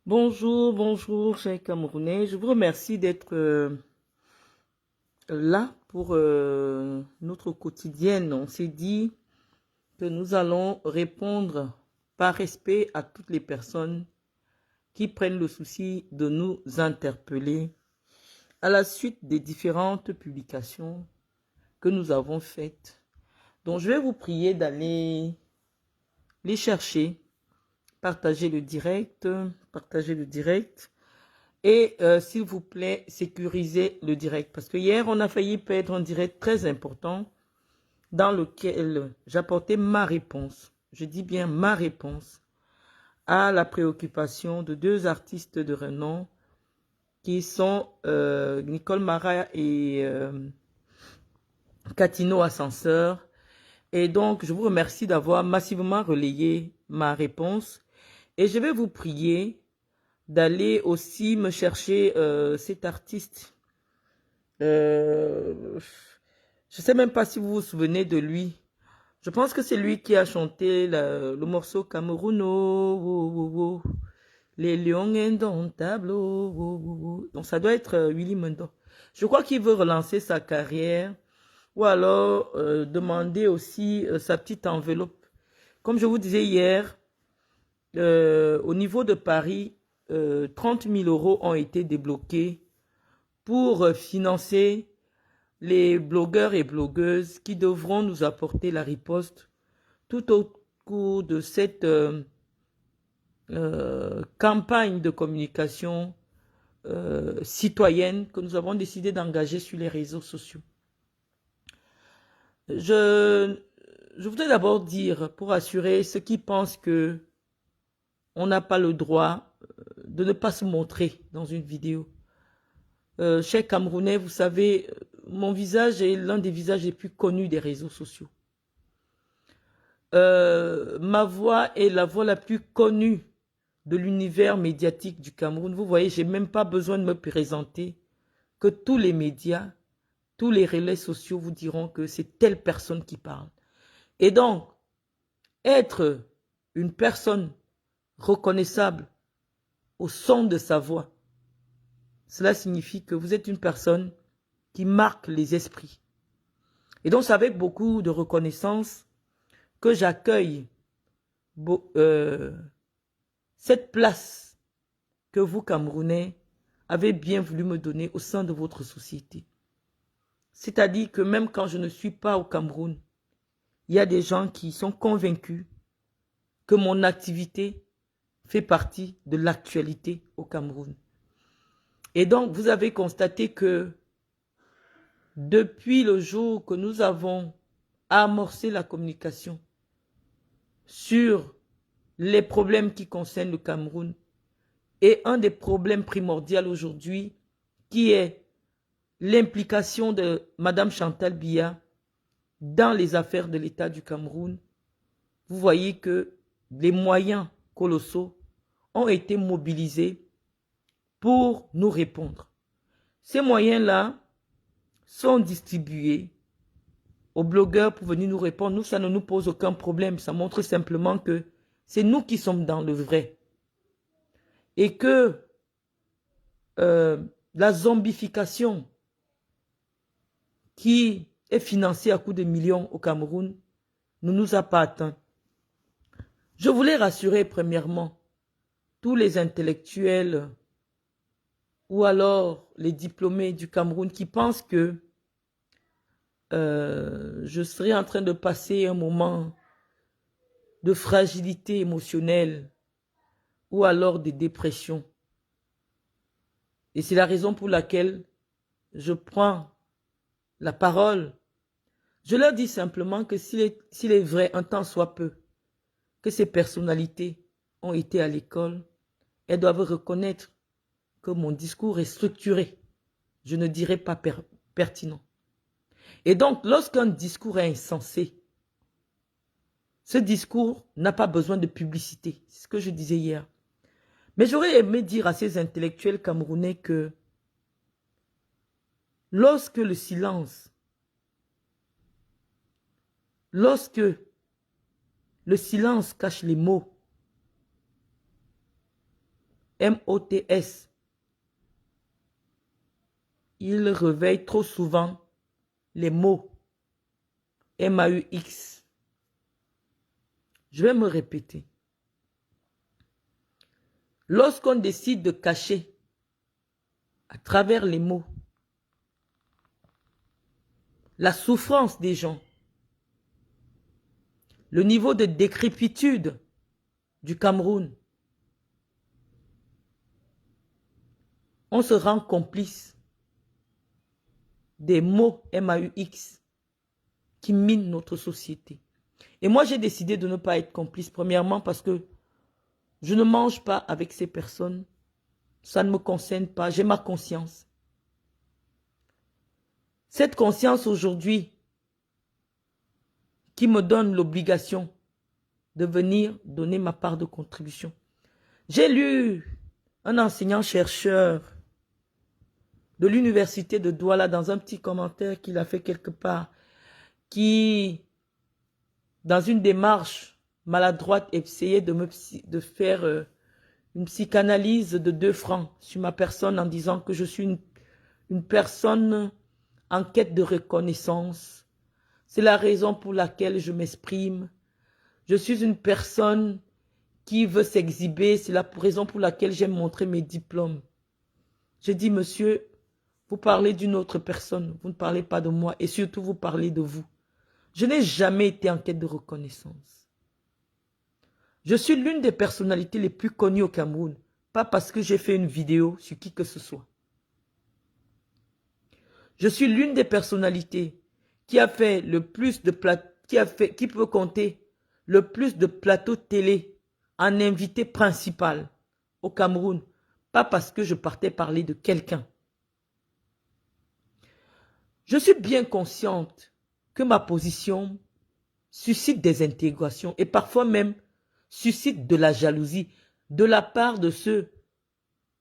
Bonjour, bonjour, chers Camerounais. Je vous remercie d'être là pour notre quotidienne. On s'est dit que nous allons répondre par respect à toutes les personnes qui prennent le souci de nous interpeller à la suite des différentes publications que nous avons faites. Donc, je vais vous prier d'aller les chercher, partager le direct, Et s'il vous plaît, sécurisez le direct. Parce que hier, on a failli perdre un direct très important dans lequel j'apportais ma réponse. Je dis bien ma réponse à la préoccupation de deux artistes de renom qui sont Nicole Mara et Catino Ascenseur. Et donc, je vous remercie d'avoir massivement relayé ma réponse. Et je vais vous prier d'aller aussi me chercher cet artiste. Je ne sais même pas si vous vous souvenez de lui. Je pense que c'est lui qui a chanté le morceau Cameroun. Oh, oh, oh, oh. Les lions indomptables. Oh, oh, oh, oh. Donc ça doit être Willy Mendo. Je crois qu'il veut relancer sa carrière ou alors demander aussi sa petite enveloppe. Comme je vous disais hier, au niveau de Paris, 30 000 € ont été débloqués pour financer les blogueurs et blogueuses qui devront nous apporter la riposte tout au cours de cette campagne de communication citoyenne que nous avons décidé d'engager sur les réseaux sociaux. Je voudrais d'abord dire, pour assurer ceux qui pensent que on n'a pas le droit de ne pas se montrer dans une vidéo. Chers Camerounais, vous savez, mon visage est l'un des visages les plus connus des réseaux sociaux. Ma voix est la voix la plus connue de l'univers médiatique du Cameroun. Vous voyez, je n'ai même pas besoin de me présenter, que tous les médias, tous les relais sociaux vous diront que c'est telle personne qui parle. Et donc, être une personne reconnaissable au son de sa voix, cela signifie que vous êtes une personne qui marque les esprits. Et donc, c'est avec beaucoup de reconnaissance que j'accueille cette place que vous, Camerounais, avez bien voulu me donner au sein de votre société. C'est-à-dire que même quand je ne suis pas au Cameroun, il y a des gens qui sont convaincus que mon activité fait partie de l'actualité au Cameroun. Et donc, vous avez constaté que depuis le jour que nous avons amorcé la communication sur les problèmes qui concernent le Cameroun, et un des problèmes primordiaux aujourd'hui, qui est l'implication de Mme Chantal Biya dans les affaires de l'État du Cameroun, vous voyez que les moyens colossaux ont été mobilisés pour nous répondre. Ces moyens-là sont distribués aux blogueurs pour venir nous répondre. Nous, ça ne nous pose aucun problème. Ça montre simplement que c'est nous qui sommes dans le vrai. Et que la zombification qui est financée à coups de millions au Cameroun ne nous a pas atteints. Je voulais rassurer premièrement tous les intellectuels ou alors les diplômés du Cameroun qui pensent que je serais en train de passer un moment de fragilité émotionnelle ou alors de dépression. Et c'est la raison pour laquelle je prends la parole. Je leur dis simplement que s'il est vrai, un temps soit peu, que ces personnalités ont été à l'école, elles doivent reconnaître que mon discours est structuré. Je ne dirais pas pertinent. Et donc, lorsqu'un discours est insensé, ce discours n'a pas besoin de publicité. C'est ce que je disais hier. Mais j'aurais aimé dire à ces intellectuels camerounais que lorsque le silence cache les mots, M-O-T-S. Il réveille trop souvent les mots M-A-U-X. Je vais me répéter. Lorsqu'on décide de cacher à travers les mots la souffrance des gens, le niveau de décrépitude du Cameroun, on se rend complice des mots M-A-U-X qui minent notre société. Et moi, j'ai décidé de ne pas être complice, premièrement parce que je ne mange pas avec ces personnes. Ça ne me concerne pas, j'ai ma conscience. Cette conscience aujourd'hui qui me donne l'obligation de venir donner ma part de contribution. J'ai lu un enseignant-chercheur de l'université de Douala dans un petit commentaire qu'il a fait quelque part, qui, dans une démarche maladroite, essayait de faire une psychanalyse de 2 francs sur ma personne en disant que je suis une personne en quête de reconnaissance. C'est la raison pour laquelle je m'exprime. Je suis une personne qui veut s'exhiber. C'est la raison pour laquelle j'aime montrer mes diplômes. Je dis, monsieur, vous parlez d'une autre personne. Vous ne parlez pas de moi. Et surtout, vous parlez de vous. Je n'ai jamais été en quête de reconnaissance. Je suis l'une des personnalités les plus connues au Cameroun. Pas parce que j'ai fait une vidéo sur qui que ce soit. Je suis l'une des personnalités qui a fait le plus de qui peut compter le plus de plateaux télé en invité principal au Cameroun. Pas parce que je partais parler de quelqu'un. Je suis bien consciente que ma position suscite des intégrations et parfois même suscite de la jalousie de la part de ceux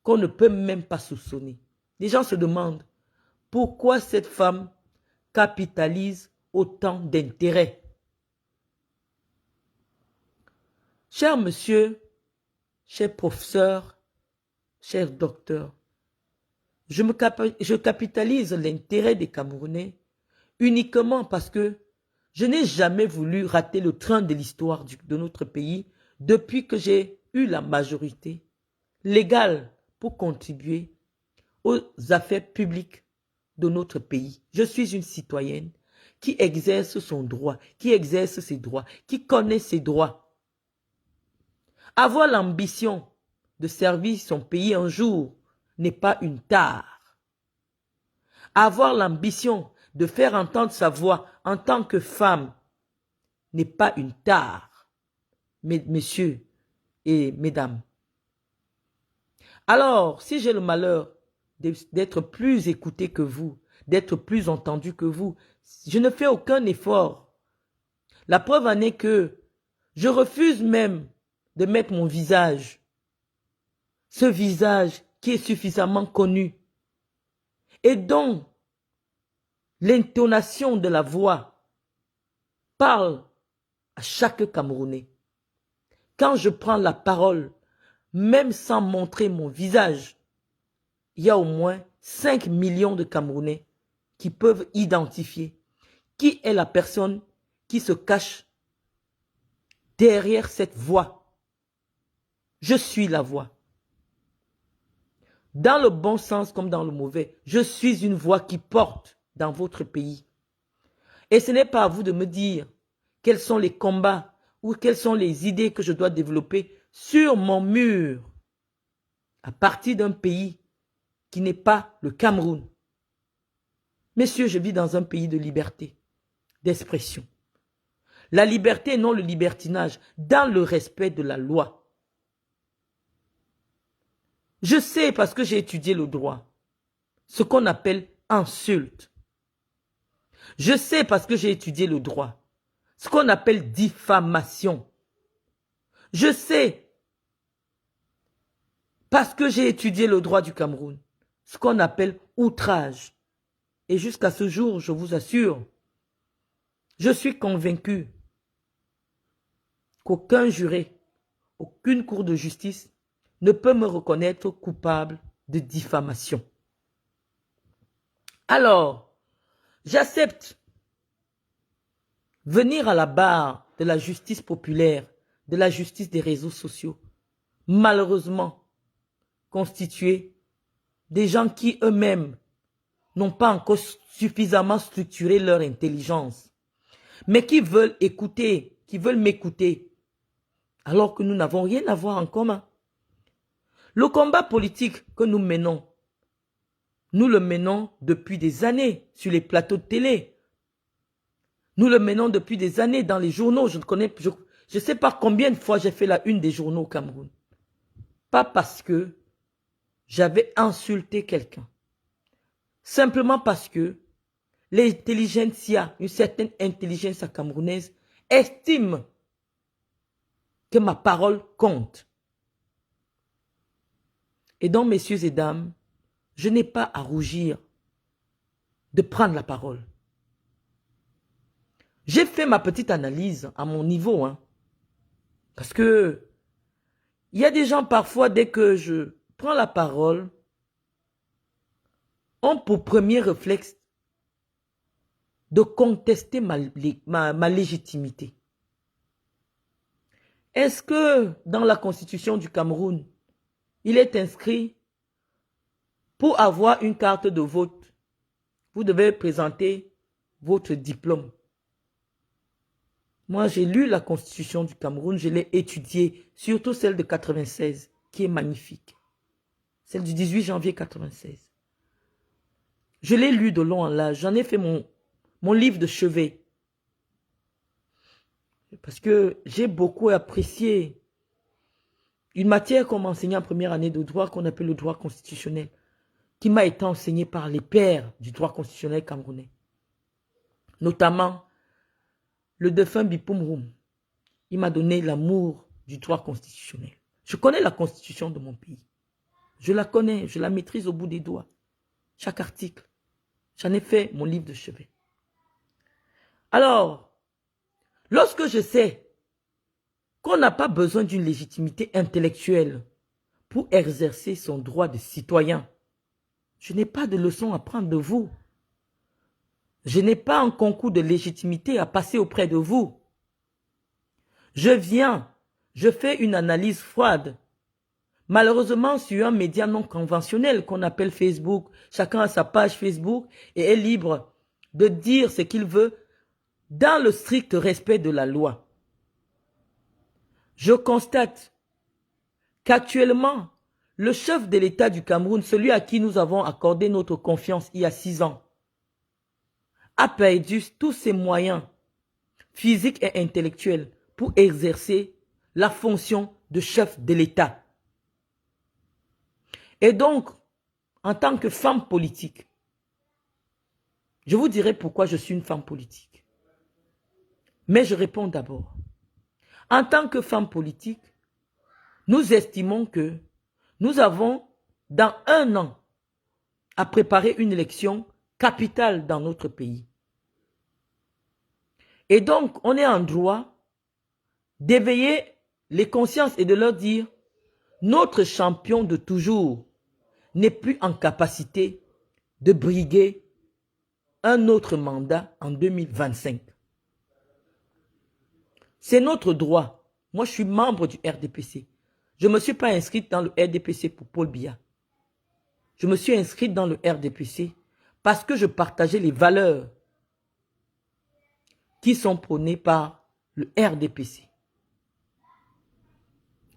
qu'on ne peut même pas soupçonner. Les gens se demandent pourquoi cette femme capitalise autant d'intérêts. Cher monsieur, cher professeur, cher docteur, je capitalise l'intérêt des Camerounais uniquement parce que je n'ai jamais voulu rater le train de l'histoire de notre pays depuis que j'ai eu la majorité légale pour contribuer aux affaires publiques de notre pays. Je suis une citoyenne qui exerce son droit, qui exerce ses droits, qui connaît ses droits. Avoir l'ambition de servir son pays un jour n'est pas une tare. Avoir l'ambition de faire entendre sa voix en tant que femme n'est pas une tare, messieurs et mesdames. Alors, si j'ai le malheur d'être plus écouté que vous, d'être plus entendu que vous, je ne fais aucun effort. La preuve en est que je refuse même de mettre mon visage, ce visage qui est suffisamment connu, et dont l'intonation de la voix parle à chaque Camerounais. Quand je prends la parole, même sans montrer mon visage, il y a au moins 5 millions de Camerounais qui peuvent identifier qui est la personne qui se cache derrière cette voix. Je suis la voix. Dans le bon sens comme dans le mauvais, je suis une voix qui porte dans votre pays. Et ce n'est pas à vous de me dire quels sont les combats ou quelles sont les idées que je dois développer sur mon mur à partir d'un pays qui n'est pas le Cameroun. Messieurs, je vis dans un pays de liberté, d'expression. La liberté, non le libertinage, dans le respect de la loi. Je sais, parce que j'ai étudié le droit, ce qu'on appelle insulte. Je sais, parce que j'ai étudié le droit, ce qu'on appelle diffamation. Je sais, parce que j'ai étudié le droit du Cameroun, ce qu'on appelle outrage. Et jusqu'à ce jour, je vous assure, je suis convaincu qu'aucun juré, aucune cour de justice ne peut me reconnaître coupable de diffamation. Alors, j'accepte venir à la barre de la justice populaire, de la justice des réseaux sociaux, malheureusement constituée des gens qui eux-mêmes n'ont pas encore suffisamment structuré leur intelligence, mais qui veulent écouter, qui veulent m'écouter, alors que nous n'avons rien à voir en commun. Le combat politique que nous le menons depuis des années sur les plateaux de télé. Nous le menons depuis des années dans les journaux. Je ne sais pas combien de fois j'ai fait la une des journaux au Cameroun. Pas parce que j'avais insulté quelqu'un. Simplement parce que l'intelligentsia, une certaine intelligence camerounaise, estime que ma parole compte. Et donc, messieurs et dames, je n'ai pas à rougir de prendre la parole. J'ai fait ma petite analyse à mon niveau, hein, parce que il y a des gens parfois, dès que je prends la parole, ont pour premier réflexe de contester ma légitimité. Est-ce que dans la constitution du Cameroun, il est inscrit pour avoir une carte de vote, vous devez présenter votre diplôme? Moi, j'ai lu la constitution du Cameroun, je l'ai étudiée, surtout celle de 96, qui est magnifique. Celle du 18 janvier 96. Je l'ai lu de long en large, j'en ai fait mon livre de chevet. Parce que j'ai beaucoup apprécié une matière qu'on m'a enseignée en première année de droit, qu'on appelle le droit constitutionnel, qui m'a été enseignée par les pères du droit constitutionnel camerounais. Notamment le défunt Bipoum Roum. Il m'a donné l'amour du droit constitutionnel. Je connais la constitution de mon pays. Je la connais, je la maîtrise au bout des doigts. Chaque article. J'en ai fait mon livre de chevet. Alors, lorsque je sais qu'on n'a pas besoin d'une légitimité intellectuelle pour exercer son droit de citoyen, je n'ai pas de leçon à prendre de vous. Je n'ai pas un concours de légitimité à passer auprès de vous. Je viens, je fais une analyse froide. Malheureusement, sur un média non conventionnel qu'on appelle Facebook, chacun a sa page Facebook et est libre de dire ce qu'il veut dans le strict respect de la loi. Je constate qu'actuellement, le chef de l'État du Cameroun, celui à qui nous avons accordé notre confiance il y a 6 ans, a perdu tous ses moyens physiques et intellectuels pour exercer la fonction de chef de l'État. Et donc, en tant que femme politique, je vous dirai pourquoi je suis une femme politique. Mais je réponds d'abord. En tant que femme politique, nous estimons que nous avons, dans 1 an, à préparer une élection capitale dans notre pays. Et donc, on est en droit d'éveiller les consciences et de leur dire, notre champion de toujours n'est plus en capacité de briguer un autre mandat en 2025. C'est notre droit. Moi, je suis membre du RDPC. Je ne me suis pas inscrite dans le RDPC pour Paul Biya. Je me suis inscrite dans le RDPC parce que je partageais les valeurs qui sont prônées par le RDPC.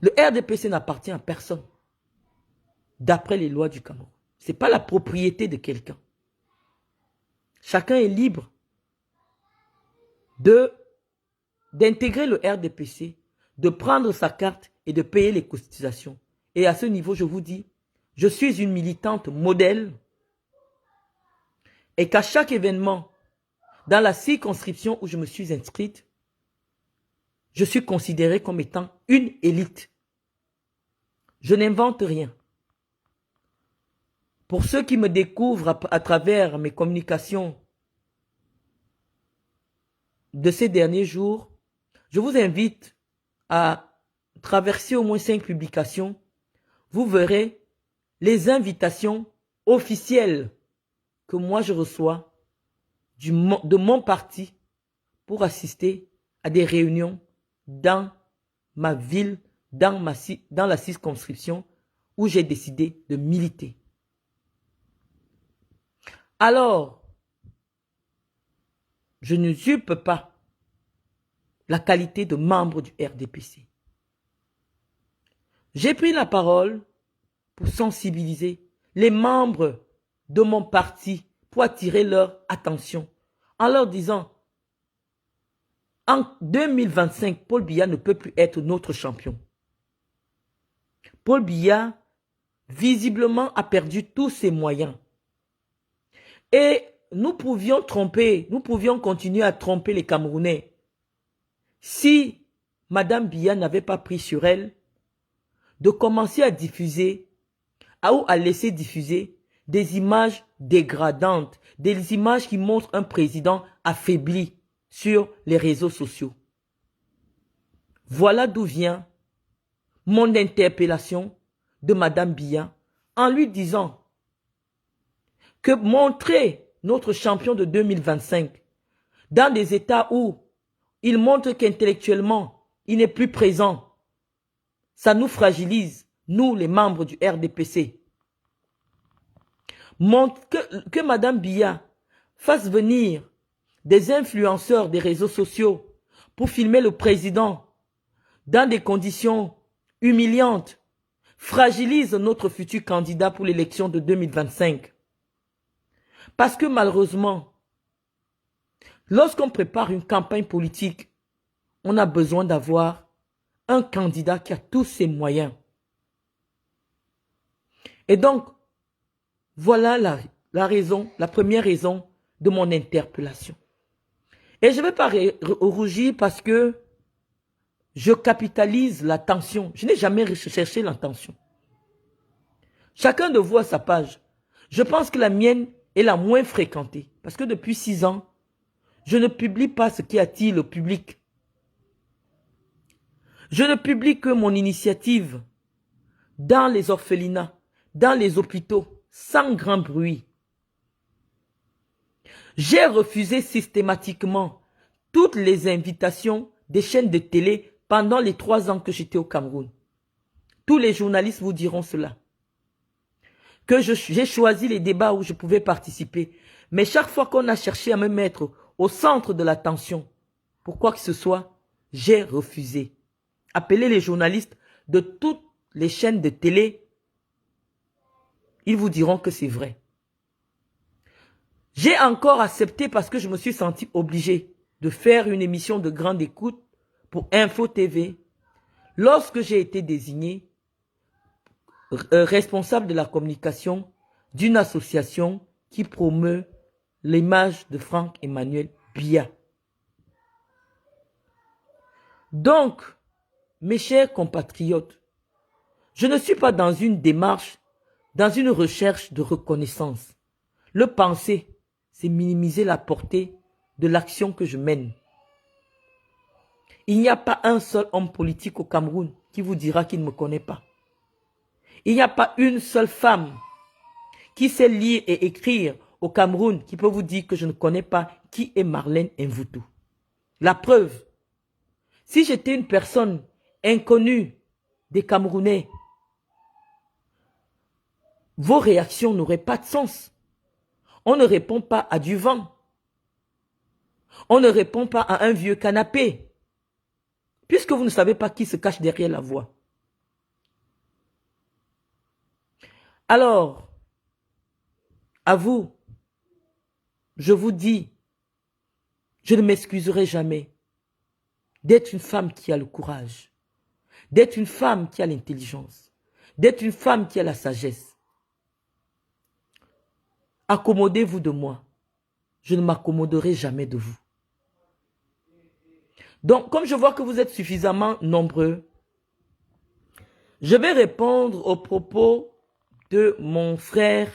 Le RDPC n'appartient à personne, d'après les lois du Cameroun. Ce n'est pas la propriété de quelqu'un. Chacun est libre d'intégrer le RDPC, de prendre sa carte et de payer les cotisations. Et à ce niveau, je vous dis, je suis une militante modèle et qu'à chaque événement, dans la circonscription où je me suis inscrite, je suis considérée comme étant une élite. Je n'invente rien. Pour ceux qui me découvrent à travers mes communications de ces derniers jours, je vous invite à traverser au moins 5 publications vous verrez les invitations officielles que moi je reçois de mon parti pour assister à des réunions dans ma ville, dans la circonscription où j'ai décidé de militer. Alors, je n'usurpe pas la qualité de membre du RDPC. J'ai pris la parole pour sensibiliser les membres de mon parti pour attirer leur attention en leur disant en 2025, Paul Biya ne peut plus être notre champion. Paul Biya, visiblement, a perdu tous ses moyens. Et nous pouvions continuer à tromper les Camerounais si Madame Biya n'avait pas pris sur elle de commencer à diffuser ou à laisser diffuser des images dégradantes, des images qui montrent un président affaibli sur les réseaux sociaux. Voilà d'où vient mon interpellation de Madame Biya en lui disant que montrer notre champion de 2025 dans des états où il montre qu'intellectuellement il n'est plus présent, ça nous fragilise, nous les membres du RDPC. Que Madame Biya fasse venir des influenceurs des réseaux sociaux pour filmer le président dans des conditions humiliantes, fragilise notre futur candidat pour l'élection de 2025. Parce que malheureusement, lorsqu'on prépare une campagne politique, on a besoin d'avoir un candidat qui a tous ses moyens. Et donc, voilà la première raison de mon interpellation. Et je ne vais pas rougir parce que je capitalise l'attention. Je n'ai jamais recherché l'attention. Chacun de vous a sa page. Je pense que la mienne est la moins fréquentée. Parce que depuis 6 ans, je ne publie pas ce qui attire le public. Je ne publie que mon initiative dans les orphelinats, dans les hôpitaux, sans grand bruit. J'ai refusé systématiquement toutes les invitations des chaînes de télé pendant les 3 ans que j'étais au Cameroun. Tous les journalistes vous diront cela. Que j'ai choisi les débats où je pouvais participer. Mais chaque fois qu'on a cherché à me mettre au centre de l'attention, pour quoi que ce soit, j'ai refusé. Appelez les journalistes de toutes les chaînes de télé, ils vous diront que c'est vrai. J'ai encore accepté parce que je me suis senti obligé de faire une émission de grande écoute pour Info TV lorsque j'ai été désigné responsable de la communication d'une association qui promeut l'image de Franck-Emmanuel Biya. Donc, mes chers compatriotes, je ne suis pas dans une démarche, dans une recherche de reconnaissance. Le penser, c'est minimiser la portée de l'action que je mène. Il n'y a pas un seul homme politique au Cameroun qui vous dira qu'il ne me connaît pas. Il n'y a pas une seule femme qui sait lire et écrire au Cameroun qui peut vous dire que je ne connais pas qui est Marlène Mvutu. La preuve, si j'étais une personne inconnue des Camerounais, vos réactions n'auraient pas de sens. On ne répond pas à du vent. On ne répond pas à un vieux canapé. Puisque vous ne savez pas qui se cache derrière la voix. Alors, à vous, je vous dis, je ne m'excuserai jamais d'être une femme qui a le courage, d'être une femme qui a l'intelligence, d'être une femme qui a la sagesse. Accommodez-vous de moi. Je ne m'accommoderai jamais de vous. Donc, comme je vois que vous êtes suffisamment nombreux, je vais répondre aux propos de mon frère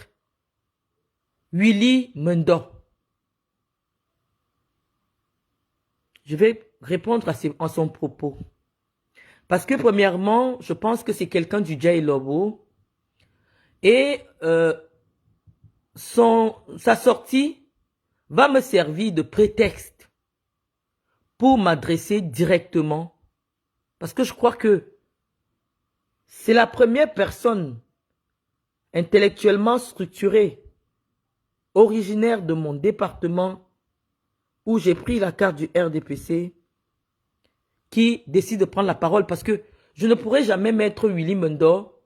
Willy Mendo. Je vais répondre à son propos. Parce que premièrement, je pense que c'est quelqu'un du Djaï Lobo Et sa sortie va me servir de prétexte pour m'adresser directement. Parce que je crois que c'est la première personne intellectuellement structurée, originaire de mon département, où j'ai pris la carte du RDPC, qui décide de prendre la parole. Parce que je ne pourrais jamais mettre Willy Mendo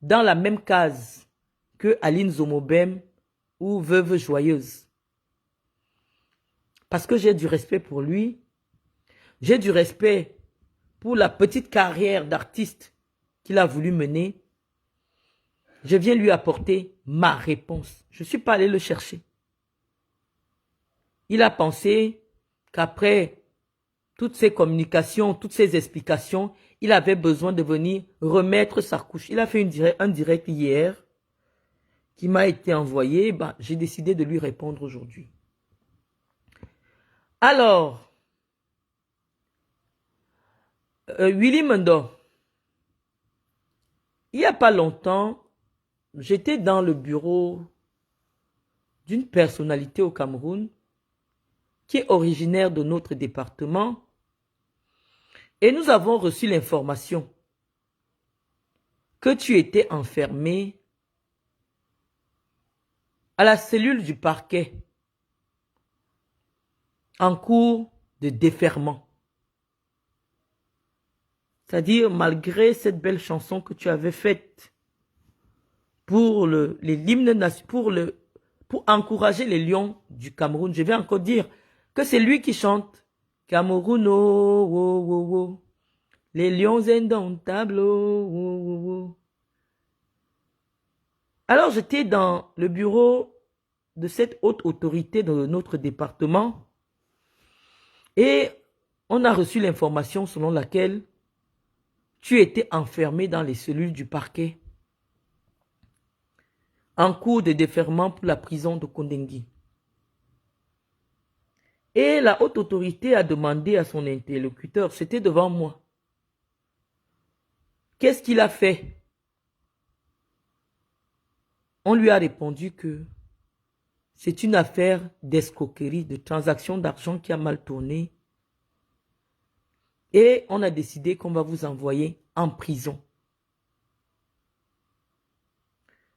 dans la même case que Aline Zomobem ou Veuve Joyeuse. Parce que j'ai du respect pour lui, j'ai du respect pour la petite carrière d'artiste qu'il a voulu mener. Je viens lui apporter ma réponse. Je ne suis pas allé le chercher. Il a pensé qu'après toutes ces communications, toutes ces explications, il avait besoin de venir remettre sa couche. Il a fait un direct hier qui m'a été envoyé. J'ai décidé de lui répondre aujourd'hui. Alors, Willy Mendo, il n'y a pas longtemps, j'étais dans le bureau d'une personnalité au Cameroun qui est originaire de notre département et nous avons reçu l'information que tu étais enfermé à la cellule du parquet en cours de déferment. C'est-à-dire, malgré cette belle chanson que tu avais faite pour l'hymne, pour encourager les lions du Cameroun, je vais encore dire que c'est lui qui chante Cameroun, oh, oh, oh, oh. Les lions indomptables, oh, oh, oh. Alors j'étais dans le bureau de cette haute autorité de notre département et on a reçu l'information selon laquelle tu étais enfermé dans les cellules du parquet en cours de déferment pour la prison de Kondengui. Et la haute autorité a demandé à son interlocuteur, c'était devant moi, qu'est-ce qu'il a fait? On lui a répondu que c'est une affaire d'escroquerie, de transaction d'argent qui a mal tourné. Et on a décidé qu'on va vous envoyer en prison.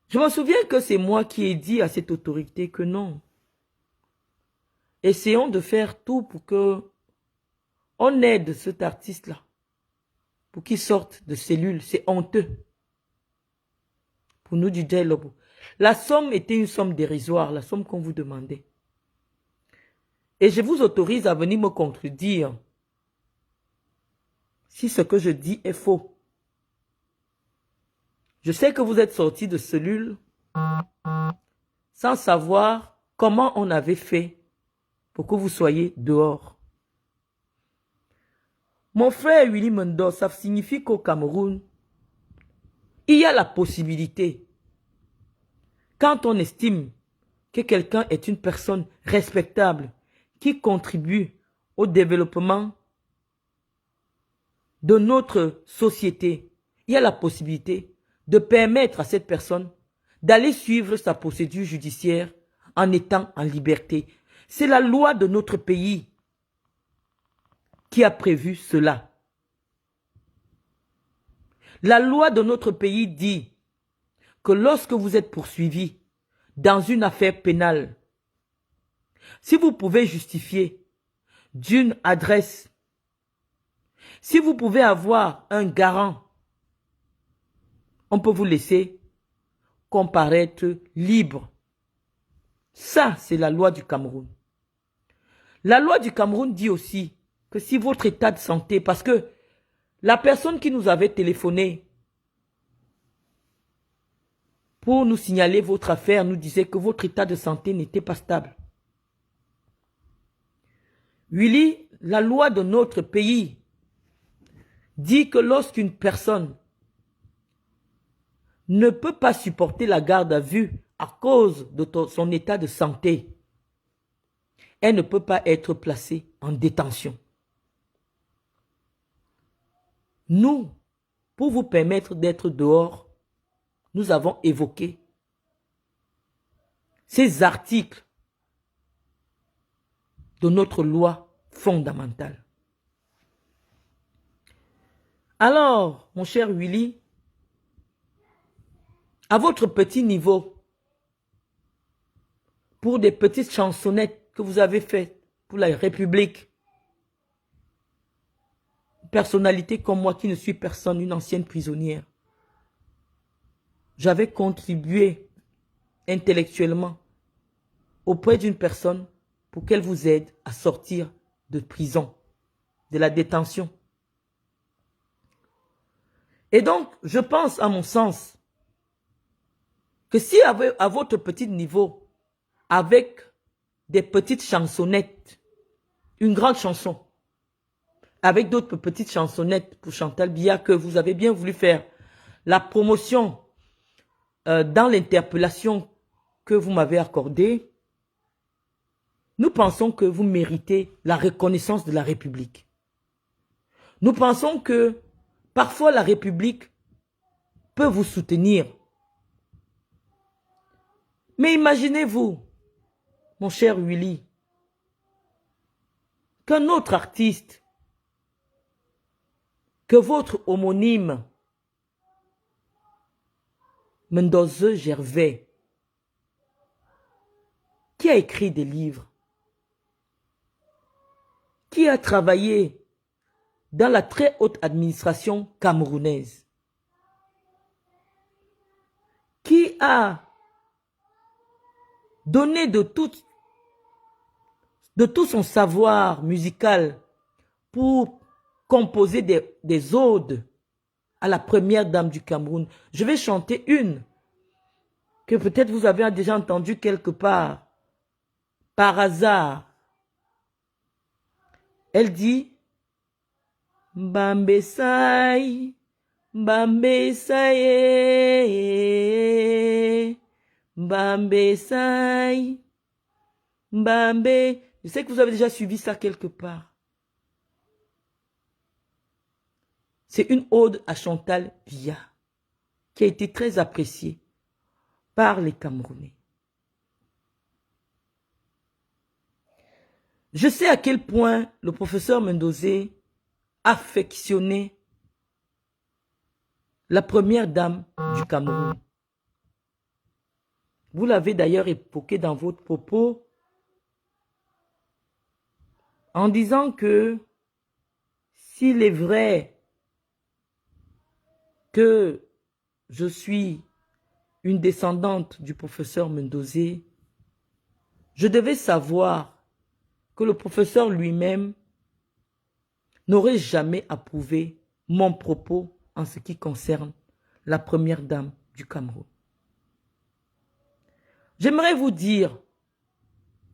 Je me souviens que c'est moi qui ai dit à cette autorité que non. Essayons de faire tout pour que on aide cet artiste-là. Pour qu'il sorte de cellule. C'est honteux. Pour nous du Djailobo. La somme était une somme dérisoire, la somme qu'on vous demandait. Et je vous autorise à venir me contredire si ce que je dis est faux. Je sais que vous êtes sortis de cellule sans savoir comment on avait fait pour que vous soyez dehors. Mon frère Willy Mendo, ça signifie qu'au Cameroun, il y a la possibilité, quand on estime que quelqu'un est une personne respectable, qui contribue au développement de notre société, il y a la possibilité de permettre à cette personne d'aller suivre sa procédure judiciaire en étant en liberté. C'est la loi de notre pays qui a prévu cela. La loi de notre pays dit que lorsque vous êtes poursuivi dans une affaire pénale, si vous pouvez justifier d'une adresse, si vous pouvez avoir un garant, on peut vous laisser comparaître libre. Ça, c'est la loi du Cameroun. La loi du Cameroun dit aussi que si votre état de santé, parce que la personne qui nous avait téléphoné pour nous signaler votre affaire nous disait que votre état de santé n'était pas stable. Willy, la loi de notre pays dit que lorsqu'une personne ne peut pas supporter la garde à vue à cause de son état de santé, elle ne peut pas être placée en détention. Nous, pour vous permettre d'être dehors, nous avons évoqué ces articles de notre loi fondamentale. Alors, mon cher Willy, à votre petit niveau, pour des petites chansonnettes que vous avez faites pour la République, une personnalité comme moi qui ne suis personne, une ancienne prisonnière, j'avais contribué intellectuellement auprès d'une personne pour qu'elle vous aide à sortir de prison, de la détention. Et donc, je pense, à mon sens, que si à votre petit niveau, avec des petites chansonnettes, une grande chanson, avec d'autres petites chansonnettes pour Chantal Biya que vous avez bien voulu faire, la promotion dans l'interpellation que vous m'avez accordée, nous pensons que vous méritez la reconnaissance de la République. Nous pensons que parfois la République peut vous soutenir. Mais imaginez-vous, mon cher Willy, qu'un autre artiste, que votre homonyme, Mendoze Gervais, qui a écrit des livres, qui a travaillé dans la très haute administration camerounaise, qui a donné de tout son savoir musical pour composer des odes à la première dame du Cameroun. Je vais chanter une que peut-être vous avez déjà entendue quelque part, par hasard. Elle dit Mbambe Sai, Mbambe Sai, Mbambe Sai, Mbambe. Je sais que vous avez déjà suivi ça quelque part. C'est une ode à Chantal Biya qui a été très appréciée par les Camerounais. Je sais à quel point le professeur Mendoze affectionnait la première dame du Cameroun. Vous l'avez d'ailleurs évoqué dans votre propos en disant que s'il est vrai que je suis une descendante du professeur Mendoze, je devais savoir que le professeur lui-même n'aurait jamais approuvé mon propos en ce qui concerne la première dame du Cameroun. J'aimerais vous dire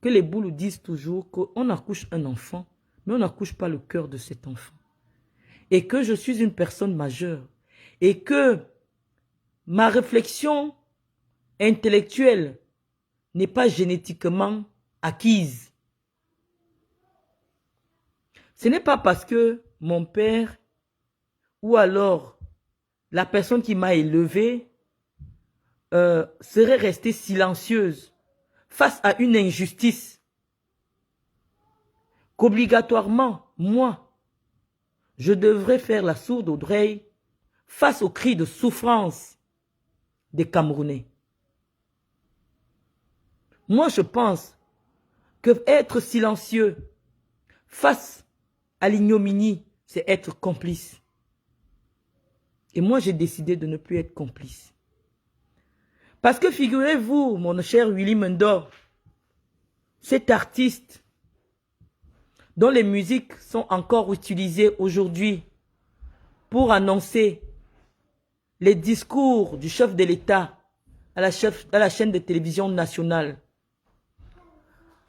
que les boules disent toujours qu'on accouche un enfant, mais on n'accouche pas le cœur de cet enfant. Et que je suis une personne majeure. Et que ma réflexion intellectuelle n'est pas génétiquement acquise. Ce n'est pas parce que mon père ou alors la personne qui m'a élevé serait restée silencieuse face à une injustice qu'obligatoirement, moi, je devrais faire la sourde oreille face aux cris de souffrance des Camerounais. Moi, je pense que être silencieux face à l'ignominie, c'est être complice. Et moi, j'ai décidé de ne plus être complice. Parce que figurez-vous, mon cher Willy Mendoze, cet artiste dont les musiques sont encore utilisées aujourd'hui pour annoncer les discours du chef de l'État à la chaîne de télévision nationale,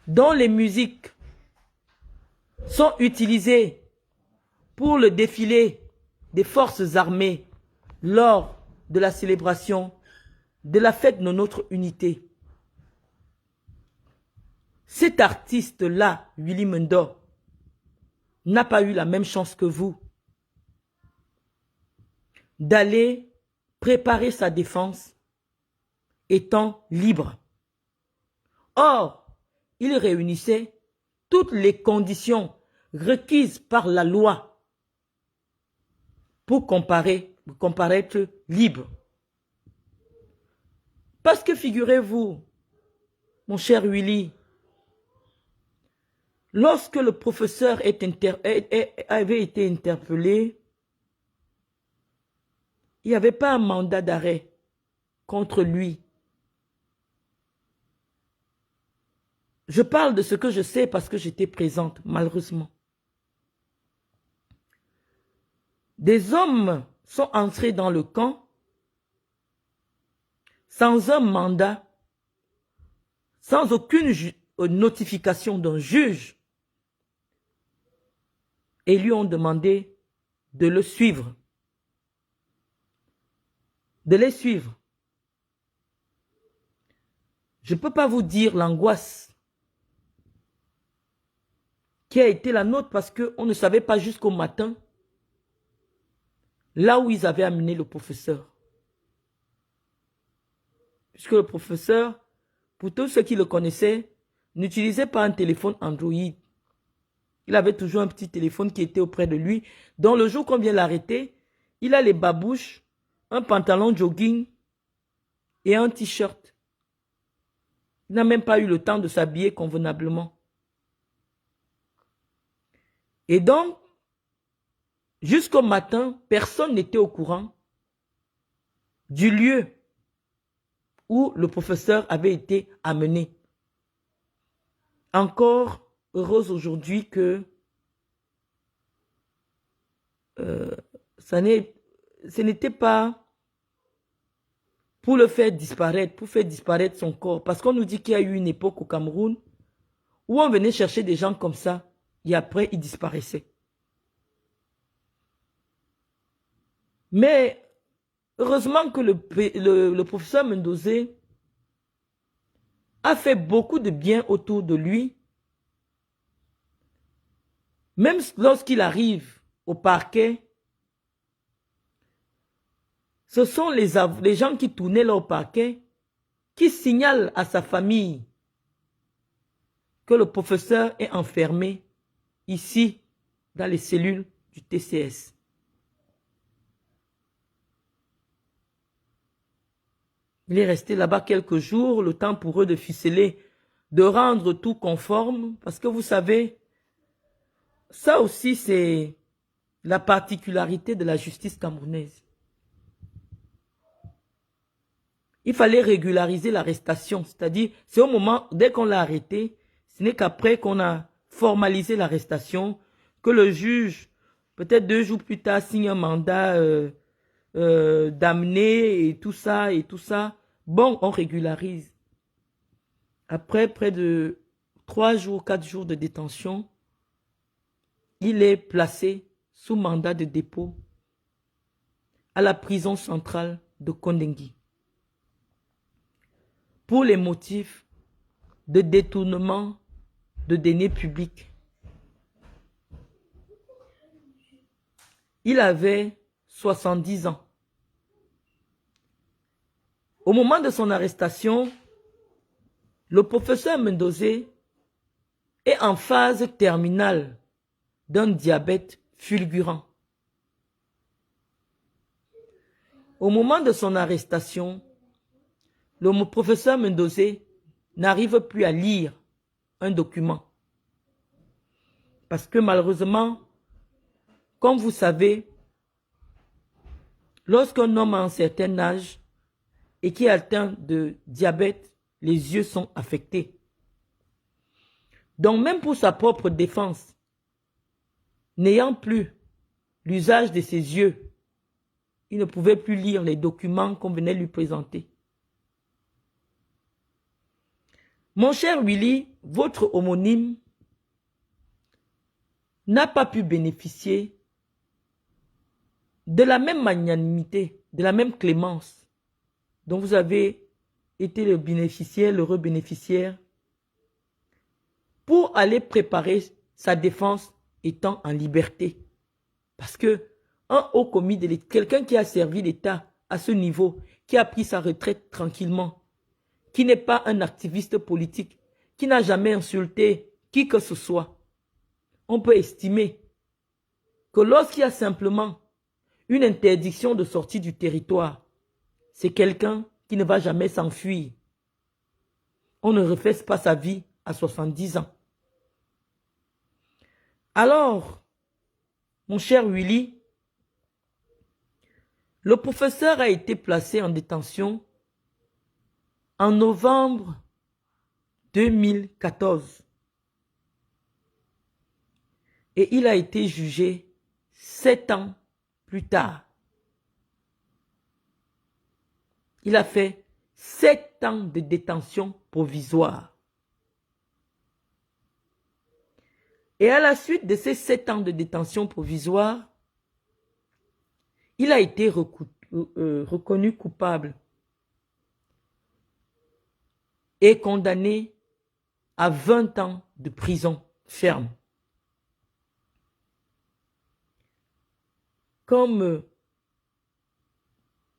dont les musiques sont utilisées pour le défilé des forces armées lors de la célébration de la fête de notre unité. Cet artiste-là, Willy Mendoze, n'a pas eu la même chance que vous d'aller préparer sa défense étant libre. Or, il réunissait toutes les conditions requises par la loi pour comparaître libre. Parce que figurez-vous, mon cher Willy, lorsque le professeur avait été interpellé, il n'y avait pas un mandat d'arrêt contre lui. Je parle de ce que je sais parce que j'étais présente, malheureusement. Des hommes sont entrés dans le camp sans un mandat, sans aucune notification d'un juge, et lui ont demandé de le suivre, de les suivre. Je ne peux pas vous dire l'angoisse qui a été la nôtre parce qu'on ne savait pas jusqu'au matin là où ils avaient amené le professeur. Puisque le professeur, pour tous ceux qui le connaissaient, n'utilisait pas un téléphone Android. Il avait toujours un petit téléphone qui était auprès de lui. Donc le jour qu'on vient l'arrêter, il a les babouches, un pantalon jogging et un t-shirt. Il n'a même pas eu le temps de s'habiller convenablement. Et donc, jusqu'au matin, personne n'était au courant du lieu où le professeur avait été amené. Encore heureuse aujourd'hui que ce n'était pas pour le faire disparaître, pour faire disparaître son corps. Parce qu'on nous dit qu'il y a eu une époque au Cameroun où on venait chercher des gens comme ça et après ils disparaissaient. Mais heureusement que le professeur Mendozé a fait beaucoup de bien autour de lui. Même lorsqu'il arrive au parquet, ce sont les gens qui tournaient là au parquet qui signalent à sa famille que le professeur est enfermé ici dans les cellules du TCS. Il est resté là-bas quelques jours, le temps pour eux de ficeler, de rendre tout conforme, parce que vous savez, ça aussi c'est la particularité de la justice camerounaise. Il fallait régulariser l'arrestation, c'est-à-dire, c'est au moment, dès qu'on l'a arrêté, ce n'est qu'après qu'on a formalisé l'arrestation, que le juge, peut-être 2 jours plus tard, signe un mandat d'amener et tout ça, Bon, on régularise. Après près de 3 jours, 4 jours de détention, il est placé sous mandat de dépôt à la prison centrale de Kondengui pour les motifs de détournement de deniers publics. Il avait 70 ans. Au moment de son arrestation, le professeur Mendozé est en phase terminale d'un diabète fulgurant. Au moment de son arrestation, le professeur Mendozé n'arrive plus à lire un document. Parce que malheureusement, comme vous savez, lorsqu'un homme a un certain âge et qui est atteint de diabète, les yeux sont affectés. Donc même pour sa propre défense, n'ayant plus l'usage de ses yeux, il ne pouvait plus lire les documents qu'on venait lui présenter. Mon cher Willy, votre homonyme n'a pas pu bénéficier de la même magnanimité, de la même clémence dont vous avez été le bénéficiaire, l'heureux bénéficiaire, pour aller préparer sa défense étant en liberté. Parce que un haut commis de l'État, quelqu'un qui a servi l'État à ce niveau, qui a pris sa retraite tranquillement, qui n'est pas un activiste politique, qui n'a jamais insulté qui que ce soit, on peut estimer que lorsqu'il y a simplement une interdiction de sortie du territoire, c'est quelqu'un qui ne va jamais s'enfuir. On ne refait pas sa vie à 70 ans. Alors, mon cher Willy, le professeur a été placé en détention en novembre 2014. Et il a été jugé 7 ans plus tard. Il a fait 7 ans de détention provisoire. Et à la suite de ces 7 ans de détention provisoire, il a été reconnu coupable et condamné à 20 ans de prison ferme. Comme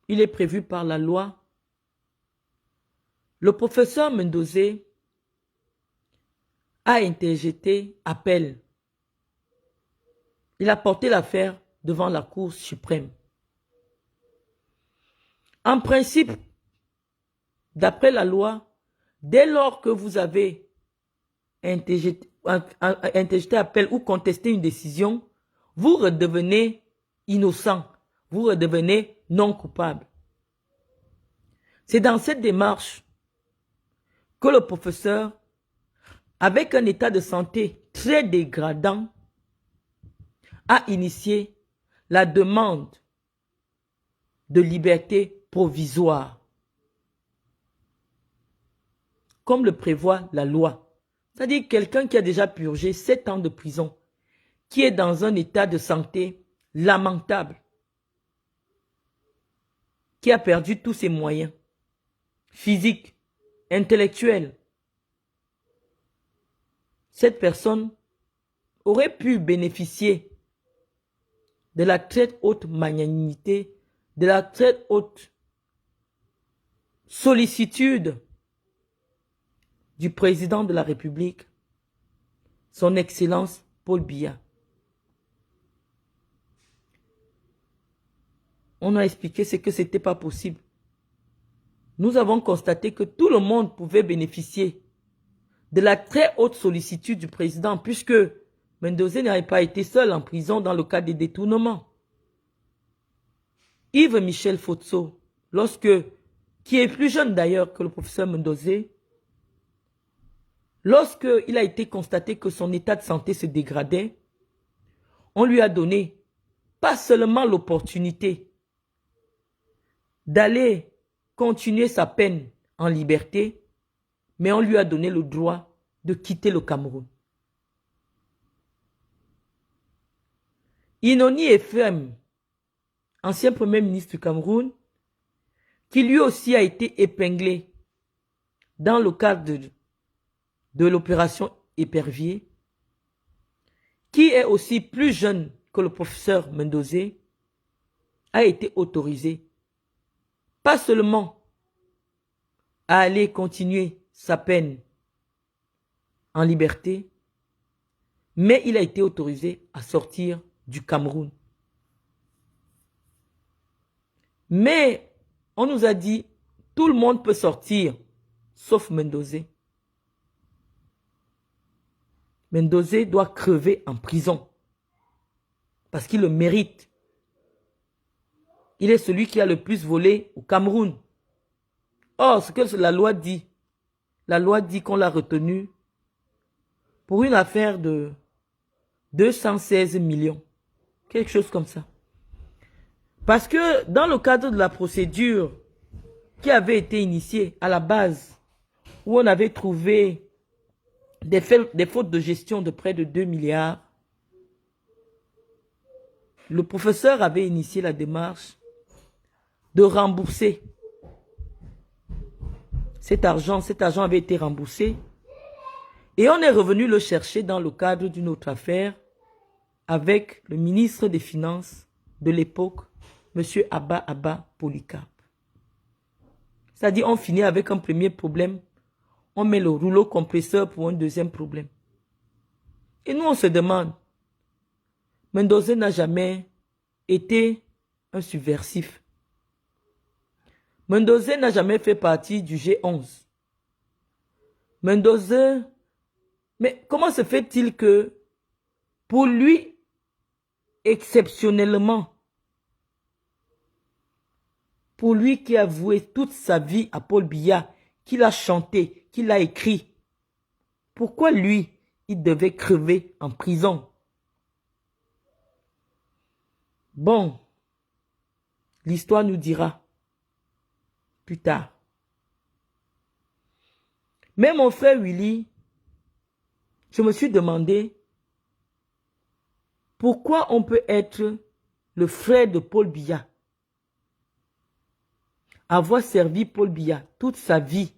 il est prévu par la loi, le professeur Mendozé a interjeté appel. Il a porté l'affaire devant la Cour suprême. En principe, d'après la loi, dès lors que vous avez interjeté appel ou contesté une décision, vous redevenez innocent, vous redevenez non coupable. C'est dans cette démarche que le professeur, avec un état de santé très dégradant, a initié la demande de liberté provisoire, comme le prévoit la loi. C'est-à-dire quelqu'un qui a déjà purgé 7 ans de prison, qui est dans un état de santé lamentable, qui a perdu tous ses moyens physiques, intellectuels. Cette personne aurait pu bénéficier de la très haute magnanimité, de la très haute sollicitude du président de la République, son Excellence Paul Biya. On a expliqué ce que ce n'était pas possible. Nous avons constaté que tout le monde pouvait bénéficier de la très haute sollicitude du président, puisque Mendozé n'avait pas été seul en prison dans le cas des détournements. Yves Michel Fotso, qui est plus jeune d'ailleurs que le professeur Mendozé, lorsqu'il a été constaté que son état de santé se dégradait, on lui a donné pas seulement l'opportunité d'aller continuer sa peine en liberté, mais on lui a donné le droit de quitter le Cameroun. Inoni Efem, ancien premier ministre du Cameroun, qui lui aussi a été épinglé dans le cadre de l'opération Épervier, qui est aussi plus jeune que le professeur Mendozé, a été autorisé pas seulement à aller continuer sa peine en liberté, mais il a été autorisé à sortir du Cameroun. Mais on nous a dit, tout le monde peut sortir, sauf Mendozé. Mendozé doit crever en prison, parce qu'il le mérite. Il est celui qui a le plus volé au Cameroun. Or, ce que la loi dit qu'on l'a retenu pour une affaire de 216 millions. Quelque chose comme ça. Parce que dans le cadre de la procédure qui avait été initiée à la base, où on avait trouvé des fautes de gestion de près de 2 milliards, le professeur avait initié la démarche de rembourser cet argent. Cet argent avait été remboursé et on est revenu le chercher dans le cadre d'une autre affaire avec le ministre des Finances de l'époque, M. Abba Polycarpe. C'est-à-dire, on finit avec un premier problème, on met le rouleau compresseur pour un deuxième problème. Et nous, on se demande, Mendoza n'a jamais été un subversif. Mendoza n'a jamais fait partie du G11. Mendoza, mais comment se fait-il que, pour lui, exceptionnellement, pour lui qui a voué toute sa vie à Paul Biya, qu'il a chanté, qu'il a écrit, pourquoi lui, il devait crever en prison? Bon, l'histoire nous dira plus tard. Mais mon frère Willy, je me suis demandé pourquoi on peut être le frère de Paul Biya, avoir servi Paul Biya toute sa vie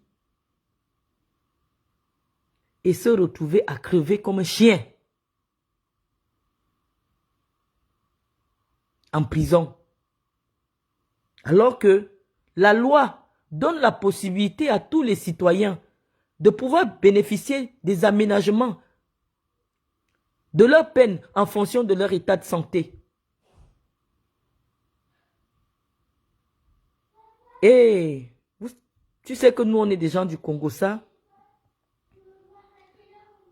et se retrouver à crever comme un chien en prison. Alors que la loi donne la possibilité à tous les citoyens de pouvoir bénéficier des aménagements de leur peine en fonction de leur état de santé. Et tu sais que nous, on est des gens du Congo-Ça.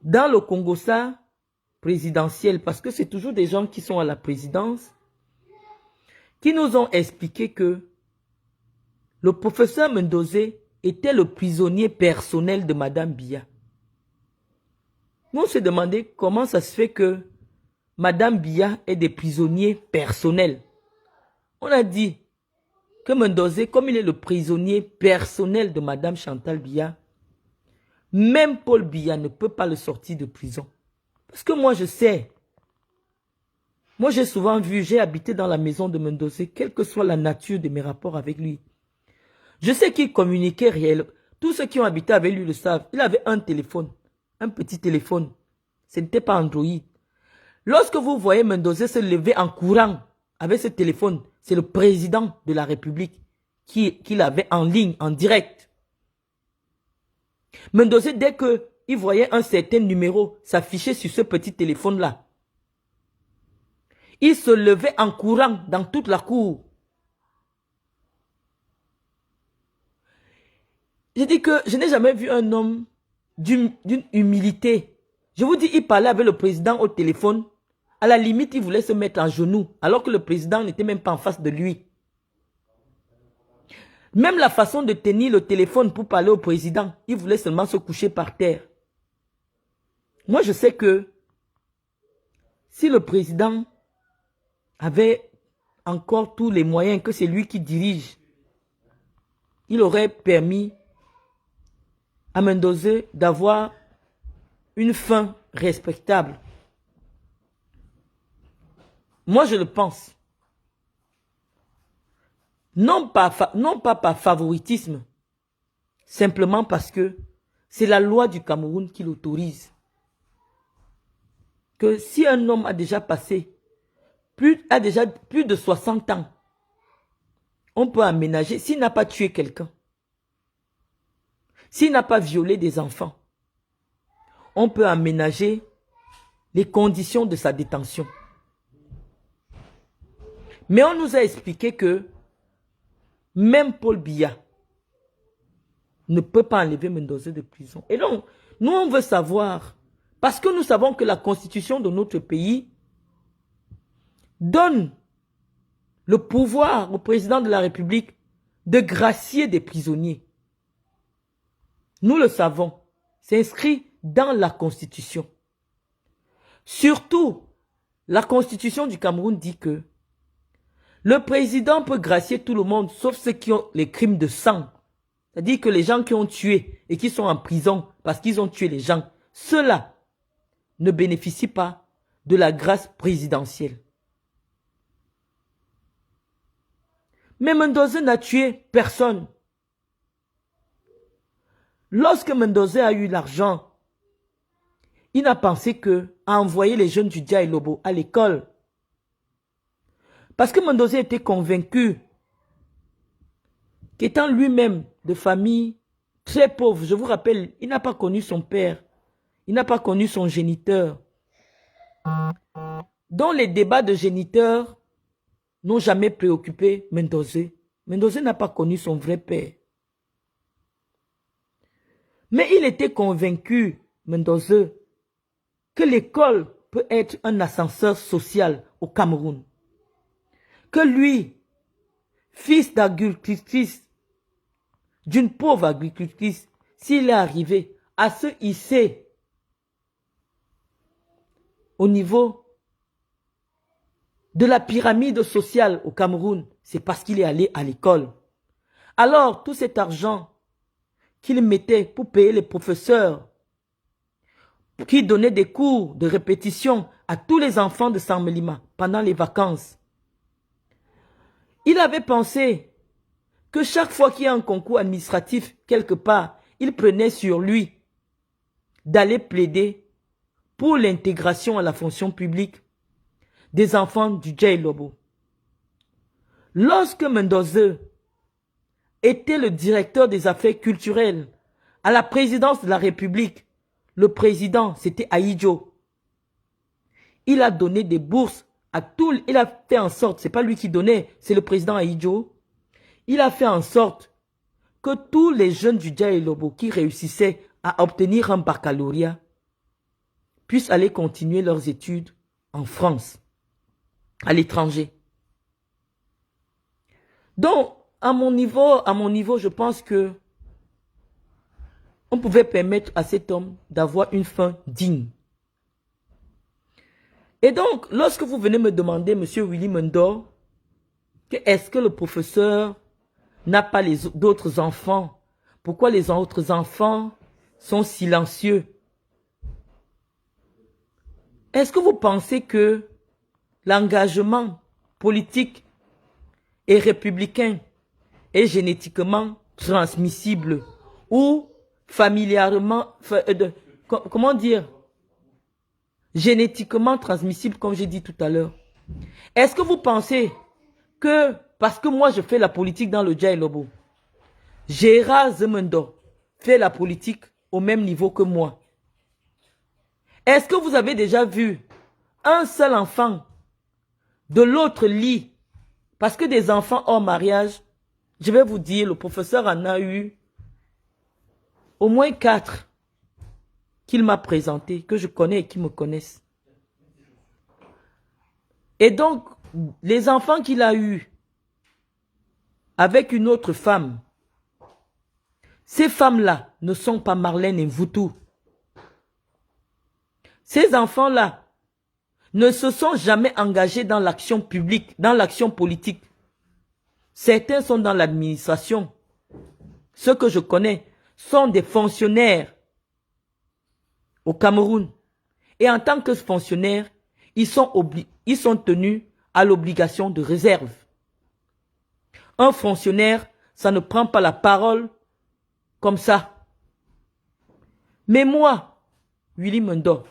Dans le Congo-Ça présidentiel, parce que c'est toujours des gens qui sont à la présidence, qui nous ont expliqué que le professeur Mendoza était le prisonnier personnel de Madame Biya. Nous, on s'est demandé comment ça se fait que Madame Biya ait des prisonniers personnels. On a dit que Mendoza, comme il est le prisonnier personnel de Madame Chantal Biya, même Paul Biya ne peut pas le sortir de prison. Parce que moi, je sais. Moi, j'ai souvent vu, j'ai habité dans la maison de Mendoza, quelle que soit la nature de mes rapports avec lui. Je sais qu'il communiquait réel. Tous ceux qui ont habité avec lui le savent. Il avait un téléphone, un petit téléphone. Ce n'était pas Android. Lorsque vous voyez Mendoza se lever en courant avec ce téléphone, c'est le président de la République qui l'avait en ligne, en direct. Mendoza, dès qu'il voyait un certain numéro s'afficher sur ce petit téléphone-là, il se levait en courant dans toute la cour. Je dis que je n'ai jamais vu un homme d'une humilité. Je vous dis, il parlait avec le président au téléphone. À la limite, il voulait se mettre à genoux, alors que le président n'était même pas en face de lui. Même la façon de tenir le téléphone pour parler au président, il voulait seulement se coucher par terre. Moi, je sais que si le président avait encore tous les moyens, que c'est lui qui dirige, il aurait permis à Mendoza d'avoir une fin respectable. Moi, je le pense. Non pas par favoritisme, simplement parce que c'est la loi du Cameroun qui l'autorise. Que si un homme a déjà passé plus de 60 ans, on peut aménager, s'il n'a pas tué quelqu'un, s'il n'a pas violé des enfants, on peut aménager les conditions de sa détention. Mais on nous a expliqué que même Paul Biya ne peut pas enlever Mendoza de prison. Et donc, nous on veut savoir, parce que nous savons que la constitution de notre pays donne le pouvoir au président de la République de gracier des prisonniers. Nous le savons, c'est inscrit dans la constitution. Surtout, la constitution du Cameroun dit que le président peut gracier tout le monde, sauf ceux qui ont les crimes de sang. C'est-à-dire que les gens qui ont tué et qui sont en prison parce qu'ils ont tué les gens, ceux-là ne bénéficient pas de la grâce présidentielle. Mais Mendoza n'a tué personne. Lorsque Mendoza a eu l'argent, il n'a pensé que à envoyer les jeunes du Dia et Lobo à l'école. Parce que Mendoza était convaincu qu'étant lui-même de famille très pauvre. Je vous rappelle, il n'a pas connu son père. Il n'a pas connu son géniteur. Dans les débats de géniteurs n'ont jamais préoccupé Mendoza. Mendoza n'a pas connu son vrai père. Mais il était convaincu, Mendoza, que l'école peut être un ascenseur social au Cameroun. Que lui, fils d'agricultrice, d'une pauvre agricultrice, s'il est arrivé à se hisser au niveau de la pyramide sociale au Cameroun, c'est parce qu'il est allé à l'école. Alors, tout cet argent qu'il mettait pour payer les professeurs, qui donnaient des cours de répétition à tous les enfants de Saint-Mélima pendant les vacances, il avait pensé que chaque fois qu'il y a un concours administratif quelque part, il prenait sur lui d'aller plaider pour l'intégration à la fonction publique des enfants du Djay Lobo. Lorsque Mendoza était le directeur des affaires culturelles à la présidence de la République, le président, c'était Ahidjo. Il a donné des bourses à tous, il a fait en sorte, c'est pas lui qui donnait, c'est le président Ahidjo. Il a fait en sorte que tous les jeunes du Djay Lobo qui réussissaient à obtenir un baccalauréat puissent aller continuer leurs études en France, à l'étranger. Donc, à mon niveau, je pense que on pouvait permettre à cet homme d'avoir une fin digne. Et donc, lorsque vous venez me demander, monsieur Willy Mendor, que est-ce que le professeur n'a pas d'autres enfants? Pourquoi les autres enfants sont silencieux? Est-ce que vous pensez que l'engagement politique et républicain est génétiquement transmissible ou familièrement, comment dire, génétiquement transmissible comme j'ai dit tout à l'heure? Est-ce que vous pensez que, parce que moi je fais la politique dans le Djay Lobo, Gérard Zemendo fait la politique au même niveau que moi? Est-ce que vous avez déjà vu un seul enfant de l'autre lit? Parce que des enfants hors mariage, je vais vous dire, le professeur en a eu au moins 4 qu'il m'a présenté, que je connais et qui me connaissent. Et donc, les enfants qu'il a eus avec une autre femme, ces femmes-là ne sont pas Marlène et Mvoutou. Ces enfants-là ne se sont jamais engagés dans l'action publique, dans l'action politique. Certains sont dans l'administration. Ceux que je connais sont des fonctionnaires au Cameroun. Et en tant que fonctionnaires, ils sont tenus à l'obligation de réserve. Un fonctionnaire, ça ne prend pas la parole comme ça. Mais moi, Willy Mendor,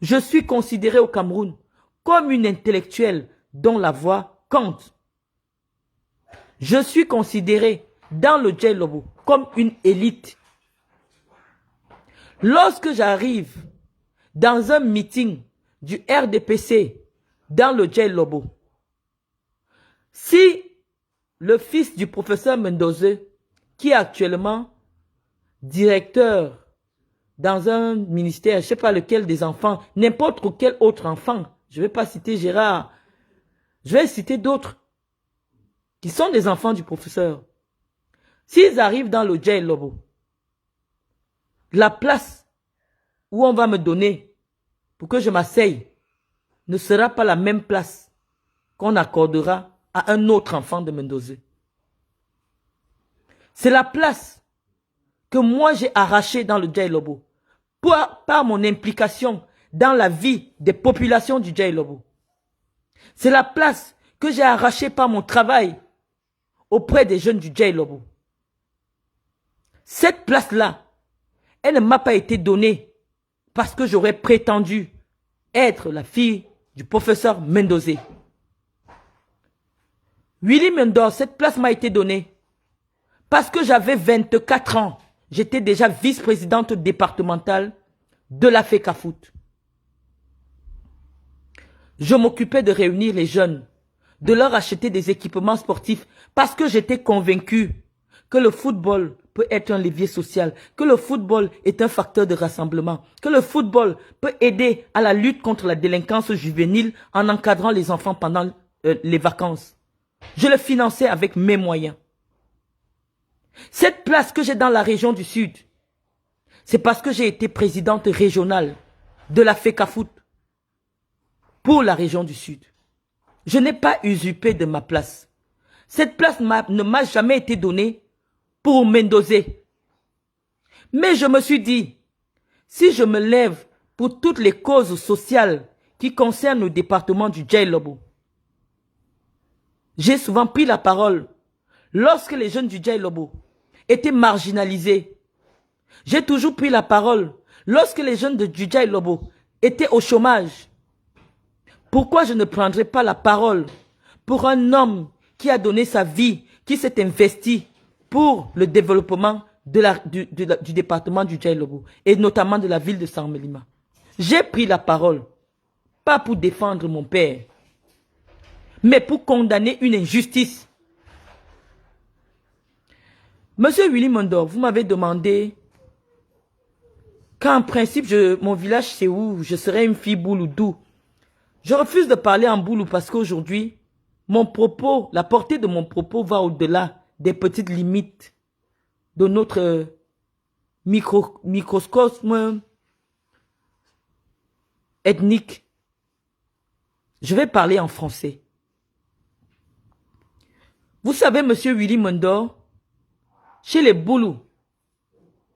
je suis considéré au Cameroun comme une intellectuelle dont la voix compte. Je suis considéré dans le Djay Lobo comme une élite. Lorsque j'arrive dans un meeting du RDPC dans le Djay Lobo, si le fils du professeur Mendoza, qui est actuellement directeur dans un ministère, je ne sais pas lequel des enfants, n'importe quel autre enfant, je ne vais pas citer Gérard, je vais citer d'autres, qui sont des enfants du professeur. S'ils arrivent dans le Djay Lobo, la place où on va me donner pour que je m'asseye ne sera pas la même place qu'on accordera à un autre enfant de Mendoza. C'est la place que moi j'ai arrachée dans le Djay Lobo par mon implication dans la vie des populations du Djay Lobo. C'est la place que j'ai arrachée par mon travail auprès des jeunes du Djay Lobo. Cette place-là, elle ne m'a pas été donnée parce que j'aurais prétendu être la fille du professeur Mendoza. Willy Mendor, cette place m'a été donnée Parce que j'avais 24 ans. J'étais déjà vice-présidente départementale de la FECAFOOT. Je m'occupais de réunir les jeunes, de leur acheter des équipements sportifs parce que j'étais convaincue que le football peut être un levier social, que le football est un facteur de rassemblement, que le football peut aider à la lutte contre la délinquance juvénile en encadrant les enfants pendant les vacances. Je le finançais avec mes moyens. Cette place que j'ai dans la région du Sud, c'est parce que j'ai été présidente régionale de la FECAFOOT pour la région du Sud. Je n'ai pas usurpé de ma place. Cette place ne m'a jamais été donnée pour m'endoser. Mais je me suis dit, si je me lève pour toutes les causes sociales qui concernent le département du Djai-Lobo, j'ai souvent pris la parole lorsque les jeunes du Djai-Lobo étaient marginalisés. J'ai toujours pris la parole lorsque les jeunes du Djai-Lobo étaient au chômage. Pourquoi je ne prendrais pas la parole pour un homme qui a donné sa vie, qui s'est investi pour le développement du département du Djai-Lobo et notamment de la ville de Saint-Mélima? J'ai pris la parole, pas pour défendre mon père, mais pour condamner une injustice. Monsieur Willy Mondor, vous m'avez demandé qu'en principe, mon village c'est où? Je serais une fille boulou d'où? Je refuse de parler en boulou parce qu'aujourd'hui, mon propos, la portée de mon propos va au-delà des petites limites de notre microcosme ethnique. Je vais parler en français. Vous savez, monsieur Willy Mondor, chez les boulous,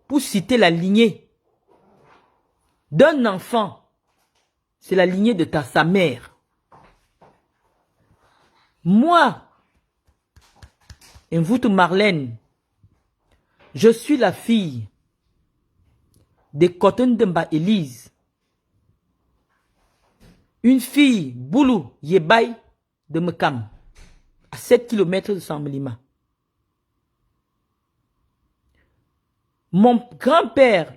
pour citer la lignée d'un enfant, c'est la lignée de sa mère. Moi, Mvoutou Marlène, je suis la fille de Cotton Demba Elise, une fille boulou Yebay de Mekam, à 7 km de Saint-Mélima. Mon grand-père,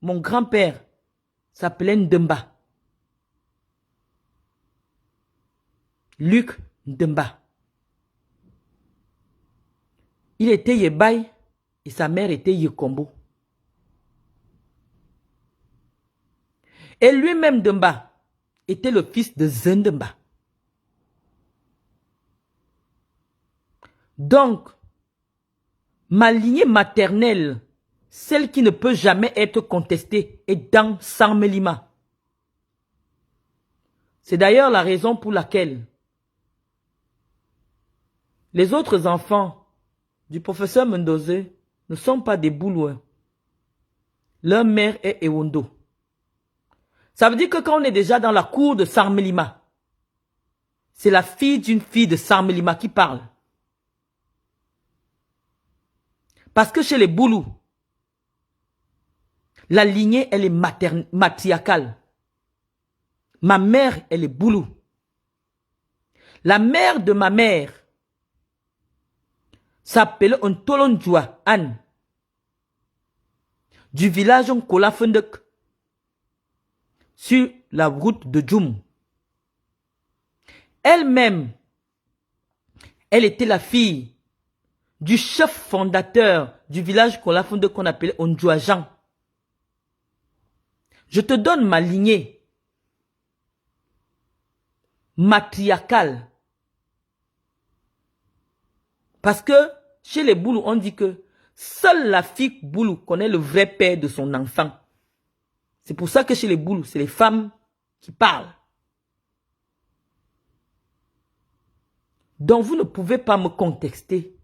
mon grand-père s'appelait Ndemba. Luc Ndemba. Il était Yebay et sa mère était Yekombo. Et lui-même Ndemba était le fils de Zendemba. Donc, ma lignée maternelle, celle qui ne peut jamais être contestée, est dans Saint-Mélima. C'est d'ailleurs la raison pour laquelle les autres enfants du professeur Mendozé ne sont pas des Boulouins. Leur mère est Ewondo. Ça veut dire que quand on est déjà dans la cour de Saint-Mélima, c'est la fille d'une fille de Saint-Mélima qui parle. Parce que chez les Boulous, la lignée, elle est matriarcale. Ma mère, elle est Boulou. La mère de ma mère s'appelle Ontolonjoua Anne, du village Nkolafendek, sur la route de Djoum. Elle-même, elle était la fille du chef fondateur du village Kolafendek qu'on appelait Ondjoua Jean. Je te donne ma lignée matriarcale. Parce que chez les Boulous, on dit que seule la fille Boulou connaît le vrai père de son enfant. C'est pour ça que chez les Boulous, c'est les femmes qui parlent. Donc vous ne pouvez pas me contester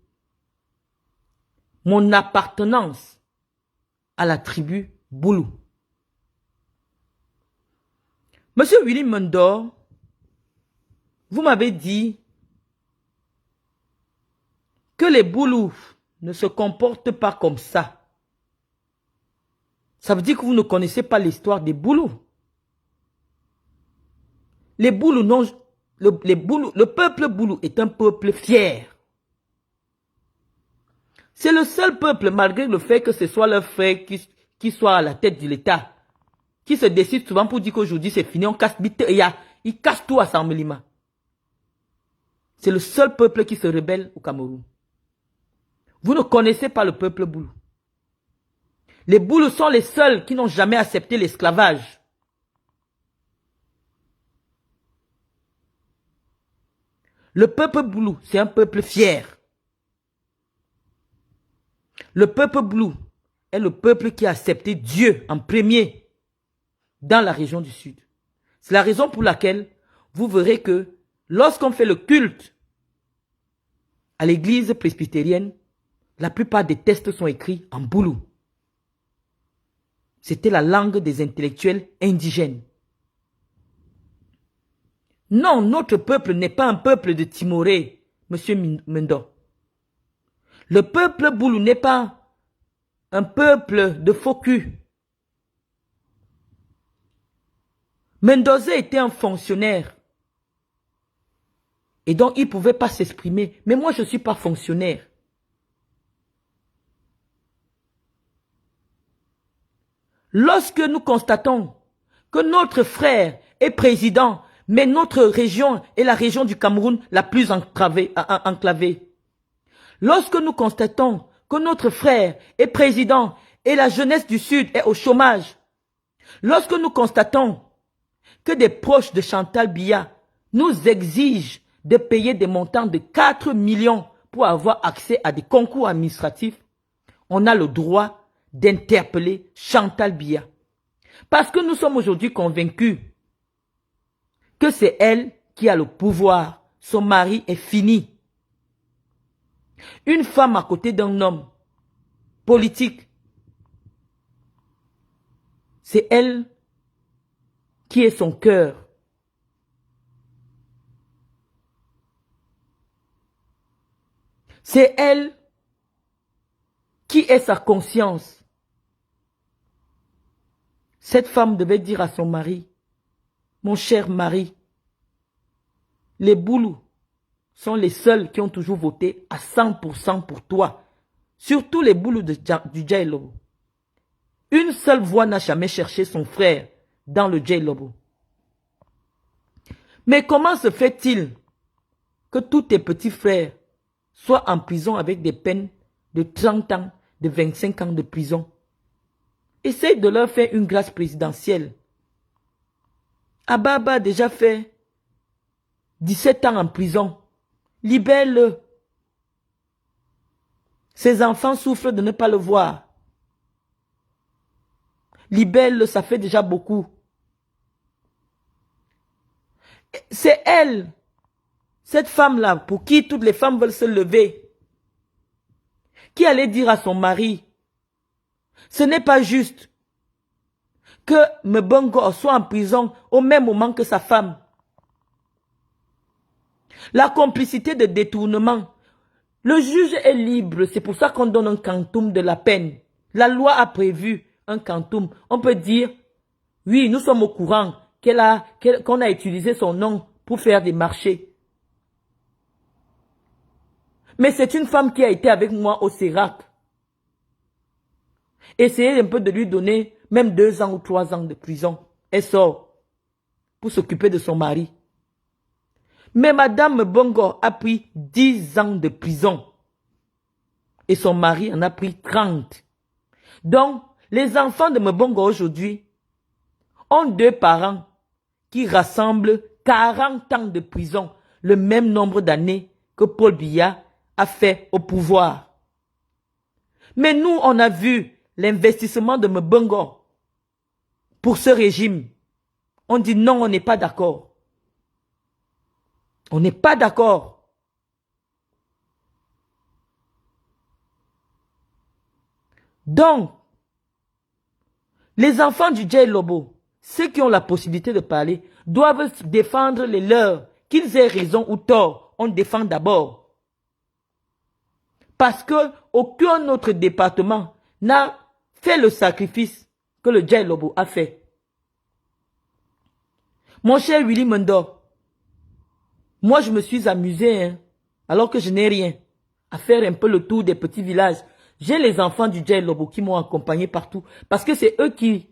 mon appartenance à la tribu Boulou. Monsieur Willy Mondor, vous m'avez dit que les Boulous ne se comportent pas comme ça. Ça veut dire que vous ne connaissez pas l'histoire des Boulous. Les Boulous, non, le peuple Boulou est un peuple fier. C'est le seul peuple, malgré le fait que ce soit leur frère qui soit à la tête de l'État, qui se décide souvent pour dire qu'aujourd'hui c'est fini, on casse vite, il casse tout à Sammelima. C'est le seul peuple qui se rebelle au Cameroun. Vous ne connaissez pas le peuple Boulou. Les Boulous sont les seuls qui n'ont jamais accepté l'esclavage. Le peuple Boulou, c'est un peuple fier. Le peuple Boulou est le peuple qui a accepté Dieu en premier dans la région du Sud. C'est la raison pour laquelle vous verrez que lorsqu'on fait le culte à l'église presbytérienne, la plupart des textes sont écrits en Boulou. C'était la langue des intellectuels indigènes. Non, notre peuple n'est pas un peuple de Timoré, monsieur Mendo. Le peuple Boulou n'est pas un peuple de faux cul. Mendoza était un fonctionnaire. Et donc, il ne pouvait pas s'exprimer. Mais moi, je ne suis pas fonctionnaire. Lorsque nous constatons que notre frère est président, mais notre région est la région du Cameroun la plus enclavée. Lorsque nous constatons que notre frère est président et la jeunesse du Sud est au chômage. Lorsque nous constatons que des proches de Chantal Biya nous exigent de payer des montants de 4 millions pour avoir accès à des concours administratifs, on a le droit d'interpeller Chantal Biya. Parce que nous sommes aujourd'hui convaincus que c'est elle qui a le pouvoir. Son mari est fini. Une femme à côté d'un homme politique, c'est elle qui est son cœur. C'est elle qui est sa conscience. Cette femme devait dire à son mari, mon cher mari, les Boulous sont les seuls qui ont toujours voté à 100% pour toi. Surtout les Boulous du Djai-Lobo. Une seule voix n'a jamais cherché son frère dans le Djai-Lobo. Mais comment se fait-il que tous tes petits frères soient en prison avec des peines de 30 ans, de 25 ans de prison? Essaye de leur faire une grâce présidentielle. Ababa a déjà fait 17 ans en prison. Libère-le. Ses enfants souffrent de ne pas le voir. Libère-le, ça fait déjà beaucoup. C'est elle, cette femme-là, pour qui toutes les femmes veulent se lever, qui allait dire à son mari, ce n'est pas juste que Mbongo soit en prison au même moment que sa femme. La complicité de détournement. Le juge est libre, c'est pour ça qu'on donne un quantum de la peine. La loi a prévu un quantum. On peut dire, oui, nous sommes au courant qu'on a utilisé son nom pour faire des marchés. Mais c'est une femme qui a été avec moi au CERAC. Essayez un peu de lui donner même 2 ans ou 3 ans de prison. Elle sort pour s'occuper de son mari. Mais Madame Bongo a pris 10 ans de prison. Et son mari en a pris 30. Donc, les enfants de Mbongo aujourd'hui ont 2 parents qui rassemblent 40 ans de prison. Le même nombre d'années que Paul Biya a fait au pouvoir. Mais nous, on a vu l'investissement de Mbongo pour ce régime. On dit non, on n'est pas d'accord. On n'est pas d'accord. Donc, les enfants du Djai-Lobo, ceux qui ont la possibilité de parler, doivent défendre les leurs. Qu'ils aient raison ou tort, on défend d'abord. Parce que aucun autre département n'a fait le sacrifice que le Djai-Lobo a fait. Mon cher Willy Mendo, moi je me suis amusé, alors que je n'ai rien, à faire un peu le tour des petits villages. J'ai les enfants du Djei Lobo qui m'ont accompagné partout. Parce que c'est eux qui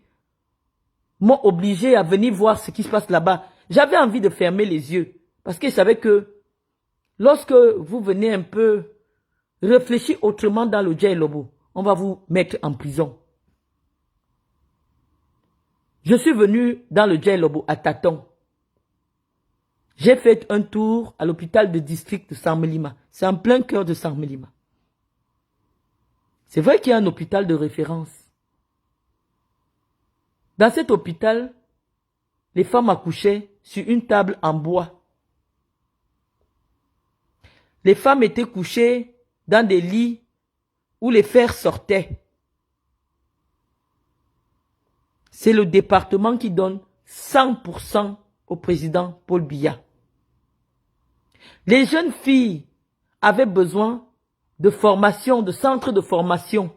m'ont obligé à venir voir ce qui se passe là-bas. J'avais envie de fermer les yeux. Parce que je savais que lorsque vous venez un peu réfléchir autrement dans le Djei Lobo, on va vous mettre en prison. Je suis venu dans le Djei Lobo à tâtons. J'ai fait un tour à l'hôpital de district de Sarmelima. C'est en plein cœur de Sarmelima. C'est vrai qu'il y a un hôpital de référence. Dans cet hôpital, les femmes accouchaient sur une table en bois. Les femmes étaient couchées dans des lits où les fers sortaient. C'est le département qui donne 100% au président Paul Biya. Les jeunes filles avaient besoin de formation, de centres de formation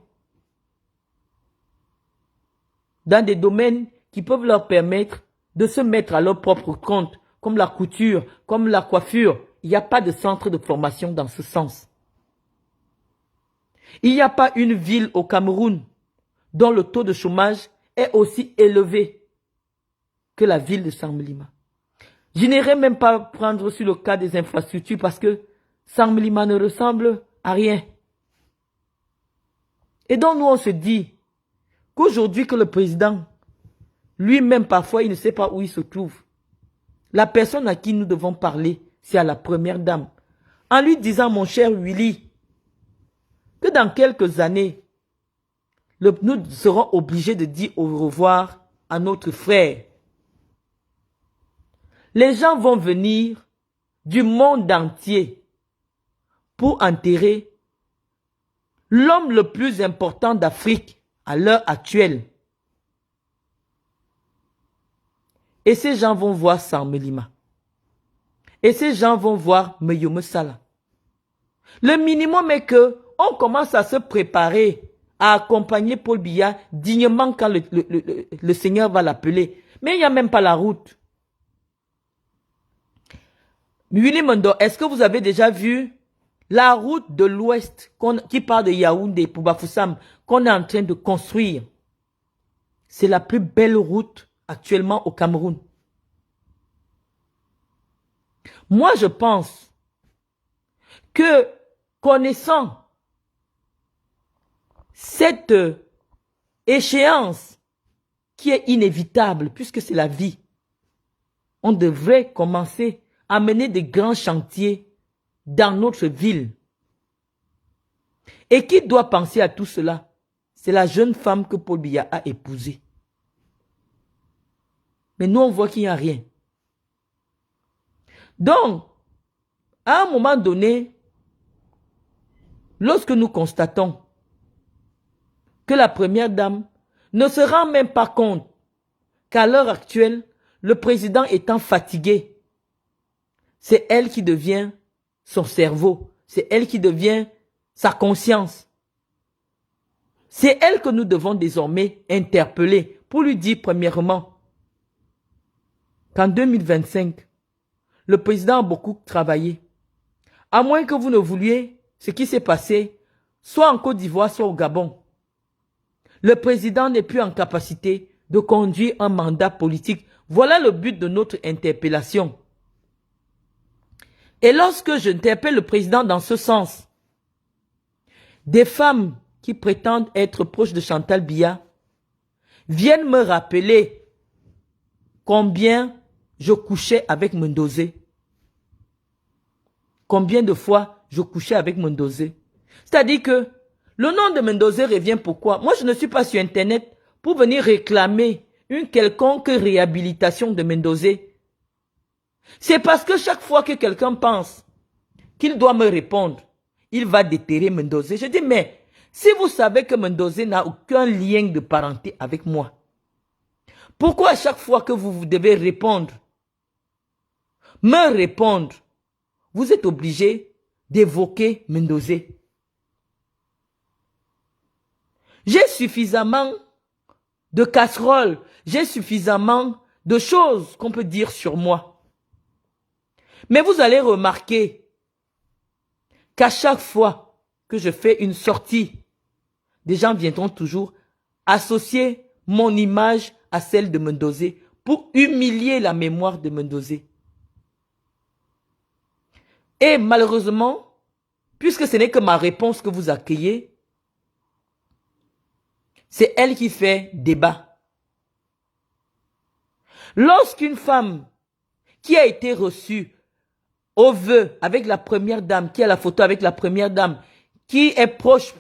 dans des domaines qui peuvent leur permettre de se mettre à leur propre compte, comme la couture, comme la coiffure. Il n'y a pas de centre de formation dans ce sens. Il n'y a pas une ville au Cameroun dont le taux de chômage est aussi élevé que la ville de Sarmelima. Je n'irai même pas prendre sur le cas des infrastructures parce que Sarmelima ne ressemble à rien. Et donc nous on se dit qu'aujourd'hui que le président, lui-même parfois il ne sait pas où il se trouve. La personne à qui nous devons parler, c'est à la première dame. En lui disant, mon cher Willy, que dans quelques années, nous serons obligés de dire au revoir à notre frère. Les gens vont venir du monde entier pour enterrer l'homme le plus important d'Afrique à l'heure actuelle. Et ces gens vont voir Sarmelima. Et ces gens vont voir Meyome Sala. Le minimum est que on commence à se préparer à accompagner Paul Biya dignement quand le Seigneur va l'appeler. Mais il n'y a même pas la route. Willy Mondo, est-ce que vous avez déjà vu la route de l'Ouest qui part de Yaoundé pour Bafoussam qu'on est en train de construire? C'est la plus belle route actuellement au Cameroun. Moi, je pense que connaissant cette échéance qui est inévitable puisque c'est la vie, on devrait commencer à mener des grands chantiers dans notre ville. Et qui doit penser à tout cela? C'est la jeune femme que Paul Biya a épousée. Mais nous, on voit qu'il n'y a rien. Donc, à un moment donné, lorsque nous constatons que la première dame ne se rend même pas compte qu'à l'heure actuelle, le président étant fatigué, c'est elle qui devient son cerveau, c'est elle qui devient sa conscience. C'est elle que nous devons désormais interpeller pour lui dire premièrement qu'en 2025, le président a beaucoup travaillé. À moins que vous ne vouliez ce qui s'est passé, soit en Côte d'Ivoire, soit au Gabon. Le président n'est plus en capacité de conduire un mandat politique. Voilà le but de notre interpellation. Et lorsque j'interpelle le président dans ce sens, des femmes qui prétendent être proches de Chantal Biya viennent me rappeler combien je couchais avec Mendozé. Combien de fois je couchais avec Mendozé. C'est-à-dire que le nom de Mendozé revient pourquoi? Moi, je ne suis pas sur Internet pour venir réclamer une quelconque réhabilitation de Mendozé. C'est parce que chaque fois que quelqu'un pense qu'il doit me répondre, il va déterrer Mendozé. Je dis, mais si vous savez que Mendozé n'a aucun lien de parenté avec moi, pourquoi à chaque fois que vous devez répondre, me répondre, vous êtes obligé d'évoquer Mendozé? J'ai suffisamment de casseroles, j'ai suffisamment de choses qu'on peut dire sur moi. Mais vous allez remarquer qu'à chaque fois que je fais une sortie, des gens viendront toujours associer mon image à celle de Mendozé pour humilier la mémoire de Mendozé. Et malheureusement, puisque ce n'est que ma réponse que vous accueillez, c'est elle qui fait débat. Lorsqu'une femme qui a été reçue au vœu avec la première dame, qui a la photo avec la première dame, qui est proche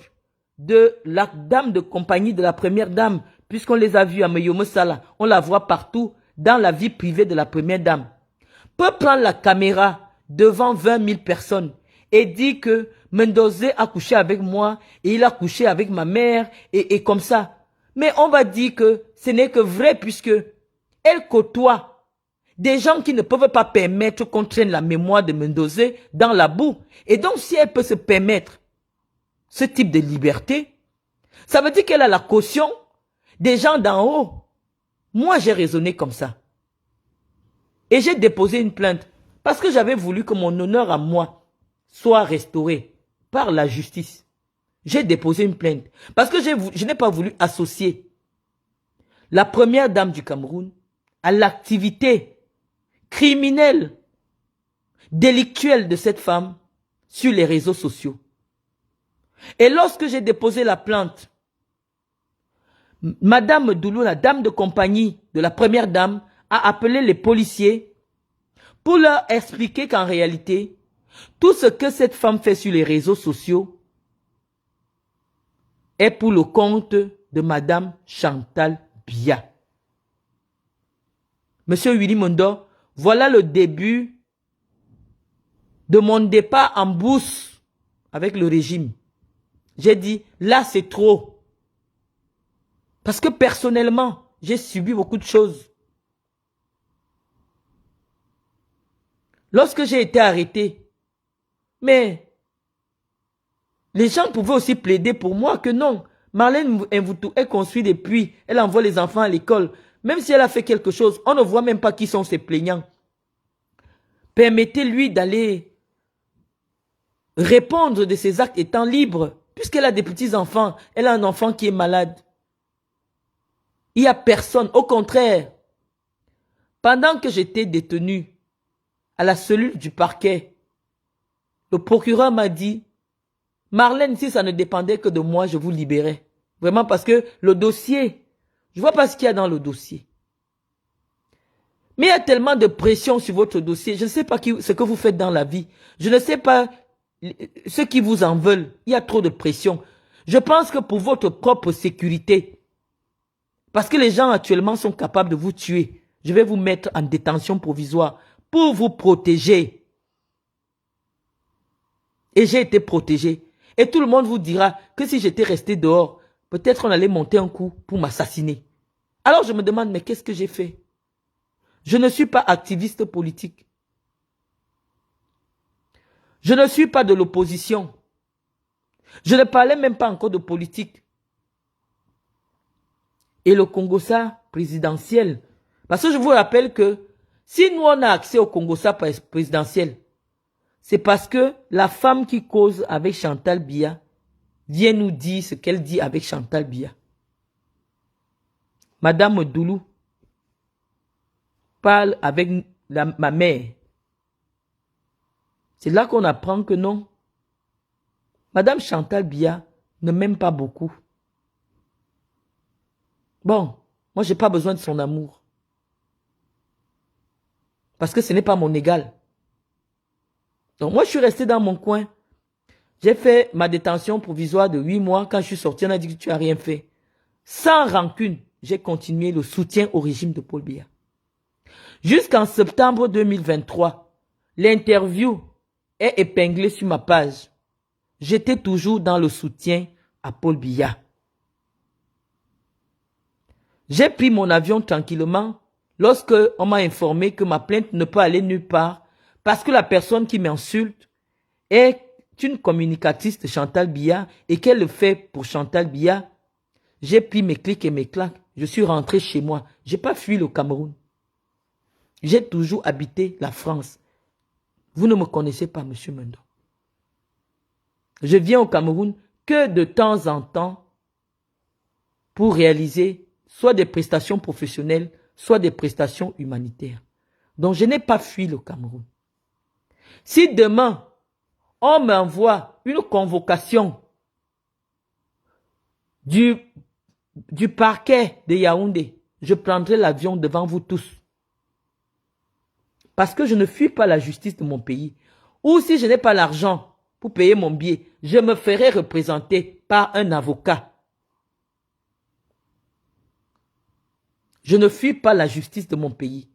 de la dame de compagnie de la première dame, puisqu'on les a vus à Meyomo Sala, on la voit partout dans la vie privée de la première dame, peut prendre la caméra devant 20 000 personnes et dire que Mendozé a couché avec moi et il a couché avec ma mère et comme ça. Mais on va dire que ce n'est que vrai puisque elle côtoie des gens qui ne peuvent pas permettre qu'on traîne la mémoire de Mendozé dans la boue. Et donc si elle peut se permettre ce type de liberté, ça veut dire qu'elle a la caution des gens d'en haut. Moi, j'ai raisonné comme ça. Et j'ai déposé une plainte parce que j'avais voulu que mon honneur à moi soit restauré par la justice. J'ai déposé une plainte parce que je n'ai pas voulu associer la première dame du Cameroun à l'activité criminelle, délictuelle de cette femme sur les réseaux sociaux. Et lorsque j'ai déposé la plainte, Madame Doulou, la dame de compagnie de la première dame, a appelé les policiers pour leur expliquer qu'en réalité, tout ce que cette femme fait sur les réseaux sociaux est pour le compte de Madame Chantal Biya. Monsieur Willy Mondo, voilà le début de mon départ en bourse avec le régime. J'ai dit, là c'est trop. Parce que personnellement, j'ai subi beaucoup de choses. Lorsque j'ai été arrêté, mais les gens pouvaient aussi plaider pour moi que non. Marlène Mvoutou est construite depuis, elle envoie les enfants à l'école. Même si elle a fait quelque chose, on ne voit même pas qui sont ses plaignants. Permettez-lui d'aller répondre de ses actes étant libre. Puisqu'elle a des petits-enfants, elle a un enfant qui est malade. Il n'y a personne. Au contraire, pendant que j'étais détenu à la cellule du parquet, le procureur m'a dit, Marlène, si ça ne dépendait que de moi, je vous libérais. Vraiment parce que le dossier, je ne vois pas ce qu'il y a dans le dossier. Mais il y a tellement de pression sur votre dossier. Je ne sais pas ce que vous faites dans la vie. Je ne sais pas ceux qui vous en veulent. Il y a trop de pression. Je pense que pour votre propre sécurité, parce que les gens actuellement sont capables de vous tuer, je vais vous mettre en détention provisoire pour vous protéger. Et j'ai été protégé. Et tout le monde vous dira que si j'étais resté dehors, peut-être on allait monter un coup pour m'assassiner. Alors je me demande, mais qu'est-ce que j'ai fait? Je ne suis pas activiste politique. Je ne suis pas de l'opposition. Je ne parlais même pas encore de politique. Et le Congo-Ça présidentiel. Parce que je vous rappelle que si nous on a accès au Congo-Ça présidentiel, c'est parce que la femme qui cause avec Chantal Biya vient nous dire ce qu'elle dit avec Chantal Biya. Madame Doulou parle avec ma mère. C'est là qu'on apprend que non. Madame Chantal Biya ne m'aime pas beaucoup. Bon, moi j'ai pas besoin de son amour. Parce que ce n'est pas mon égal. Donc moi je suis resté dans mon coin. J'ai fait ma détention provisoire de 8 mois. Quand je suis sorti, on a dit que tu n'as rien fait. Sans rancune, j'ai continué le soutien au régime de Paul Biya. Jusqu'en septembre 2023, l'interview est épinglée sur ma page. J'étais toujours dans le soutien à Paul Biya. J'ai pris mon avion tranquillement lorsque on m'a informé que ma plainte ne peut aller nulle part parce que la personne qui m'insulte est une communicatrice de Chantal Biya et qu'elle le fait pour Chantal Biya. J'ai pris mes clics et mes claques. Je suis rentré chez moi. Je n'ai pas fui le Cameroun. J'ai toujours habité la France. Vous ne me connaissez pas, monsieur Mendo. Je viens au Cameroun que de temps en temps pour réaliser soit des prestations professionnelles, soit des prestations humanitaires. Donc, je n'ai pas fui le Cameroun. Si demain, on m'envoie une convocation du parquet de Yaoundé, je prendrai l'avion devant vous tous. Parce que je ne fuis pas la justice de mon pays. Ou si je n'ai pas l'argent pour payer mon billet, je me ferai représenter par un avocat. Je ne fuis pas la justice de mon pays.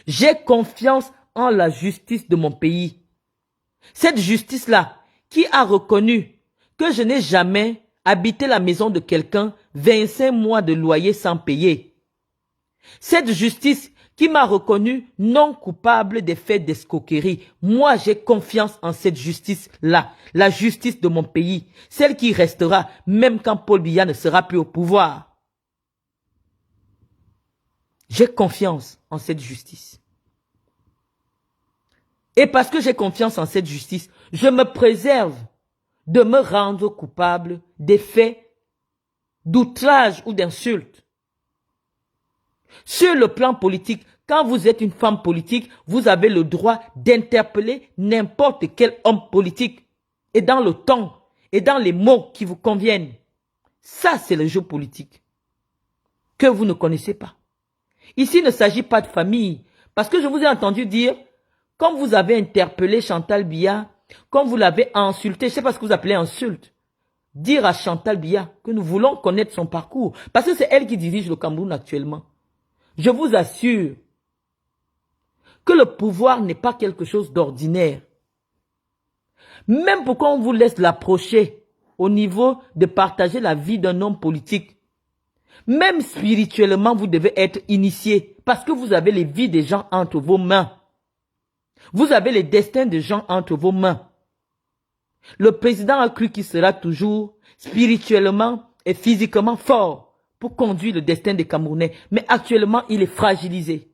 J'ai confiance en la justice de mon pays. Cette justice-là, qui a reconnu que je n'ai jamais habité la maison de quelqu'un 25 mois de loyer sans payer. Cette justice qui m'a reconnu non coupable des faits d'escroquerie. Moi, j'ai confiance en cette justice-là, la justice de mon pays, celle qui restera même quand Paul Biya ne sera plus au pouvoir. J'ai confiance en cette justice. Et parce que j'ai confiance en cette justice, je me préserve de me rendre coupable des faits d'outrage ou d'insulte. Sur le plan politique, quand vous êtes une femme politique, vous avez le droit d'interpeller n'importe quel homme politique. Et dans le ton, et dans les mots qui vous conviennent. Ça, c'est le jeu politique que vous ne connaissez pas. Ici, il ne s'agit pas de famille. Parce que je vous ai entendu dire, quand vous avez interpellé Chantal Biya, quand vous l'avez insulté, je ne sais pas ce que vous appelez insulte, dire à Chantal Biya que nous voulons connaître son parcours. Parce que c'est elle qui dirige le Cameroun actuellement. Je vous assure que le pouvoir n'est pas quelque chose d'ordinaire. Même pourquoi on vous laisse l'approcher au niveau de partager la vie d'un homme politique. Même spirituellement, vous devez être initié parce que vous avez les vies des gens entre vos mains. Vous avez les destins des gens entre vos mains. Le président a cru qu'il sera toujours spirituellement et physiquement fort pour conduire le destin des Camerounais. Mais actuellement, il est fragilisé.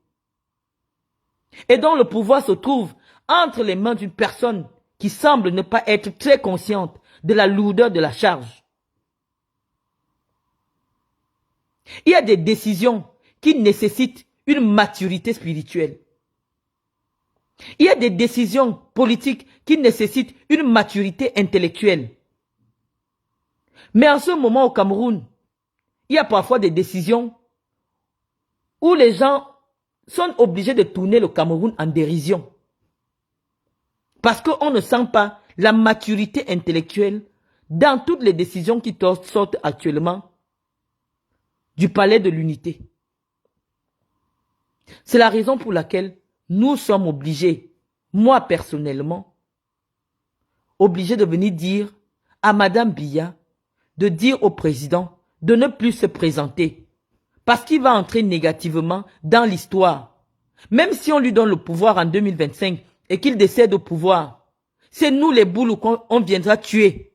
Et donc le pouvoir se trouve entre les mains d'une personne qui semble ne pas être très consciente de la lourdeur de la charge. Il y a des décisions qui nécessitent une maturité spirituelle. Il y a des décisions politiques qui nécessitent une maturité intellectuelle. Mais en ce moment au Cameroun, il y a parfois des décisions où les gens sont obligés de tourner le Cameroun en dérision. Parce qu'on ne sent pas la maturité intellectuelle dans toutes les décisions qui sortent actuellement du palais de l'unité. C'est la raison pour laquelle nous sommes obligés, moi personnellement, obligés de venir dire à Madame Biya, de dire au président de ne plus se présenter. Parce qu'il va entrer négativement dans l'histoire. Même si on lui donne le pouvoir en 2025 et qu'il décède au pouvoir, c'est nous les boules qu'on viendra tuer.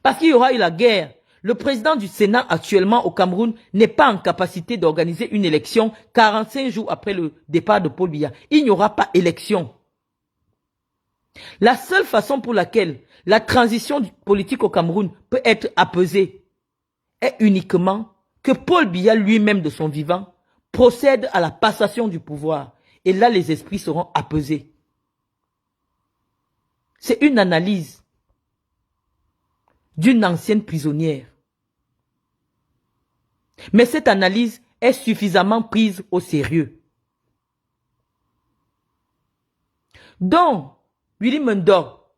Parce qu'il y aura eu la guerre. Le président du Sénat actuellement au Cameroun n'est pas en capacité d'organiser une élection 45 jours après le départ de Paul Biya. Il n'y aura pas élection. La seule façon pour laquelle la transition politique au Cameroun peut être apaisée est uniquement que Paul Biya lui-même de son vivant procède à la passation du pouvoir. Et là, les esprits seront apaisés. C'est une analyse d'une ancienne prisonnière. Mais cette analyse est suffisamment prise au sérieux. Donc, Willy Mendor,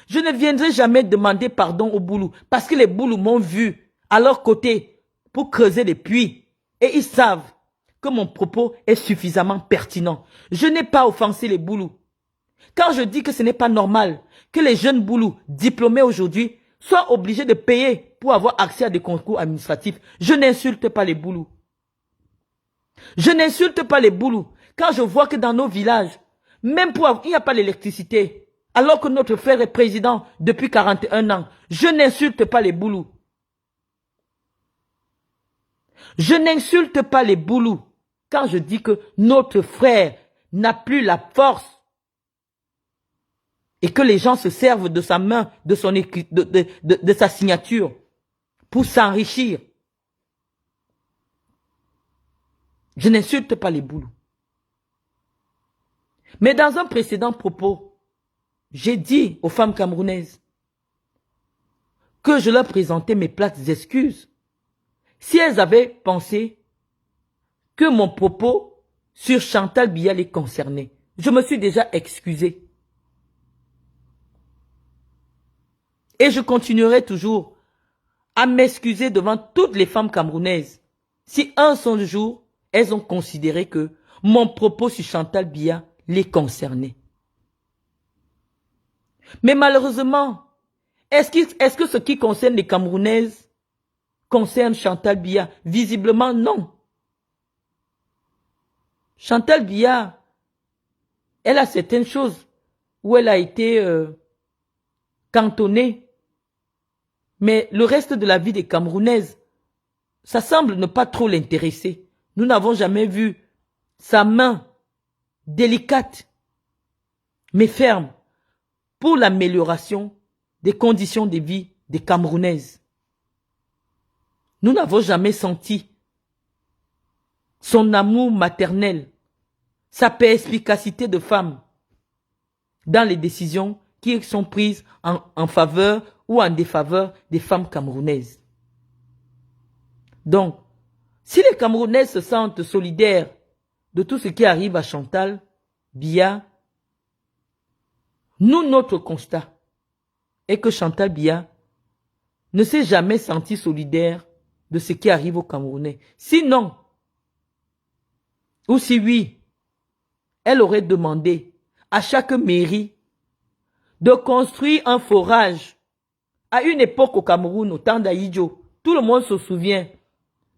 je ne viendrai jamais demander pardon aux Boulous parce que les Boulous m'ont vu à leur côté pour creuser des puits et ils savent que mon propos est suffisamment pertinent. Je n'ai pas offensé les Boulous. Quand je dis que ce n'est pas normal que les jeunes Boulous diplômés aujourd'hui soient obligés de payer pour avoir accès à des concours administratifs, je n'insulte pas les Boulous. Je n'insulte pas les Boulous quand je vois que dans nos villages, même il n'y a pas l'électricité, alors que notre frère est président depuis 41 ans. Je n'insulte pas les Boulous. Je n'insulte pas les Boulous quand je dis que notre frère n'a plus la force et que les gens se servent de sa main, de sa signature pour s'enrichir. Je n'insulte pas les boulous. Mais dans un précédent propos, j'ai dit aux femmes camerounaises que je leur présentais mes plates excuses si elles avaient pensé que mon propos sur Chantal Biya les concernait. Je me suis déjà excusé. Et je continuerai toujours à m'excuser devant toutes les femmes camerounaises si un seul jour, elles ont considéré que mon propos sur Chantal Biya les concernait. Mais malheureusement, est-ce que ce qui concerne les Camerounaises concerne Chantal Biya? Visiblement non. Chantal Biya, elle a certaines choses où elle a été cantonnée. Mais le reste de la vie des Camerounaises, ça semble ne pas trop l'intéresser. Nous n'avons jamais vu sa main délicate, mais ferme, pour l'amélioration des conditions de vie des Camerounaises. Nous n'avons jamais senti son amour maternel, sa perspicacité de femme dans les décisions qui sont prises en faveur ou en défaveur des femmes camerounaises. Donc, si les Camerounaises se sentent solidaires de tout ce qui arrive à Chantal Biya, nous, notre constat est que Chantal Biya ne s'est jamais sentie solidaire de ce qui arrive aux Camerounais. Sinon, ou si oui, elle aurait demandé à chaque mairie de construire un forage. À une époque au Cameroun, au temps d'Aïdjo, tout le monde se souvient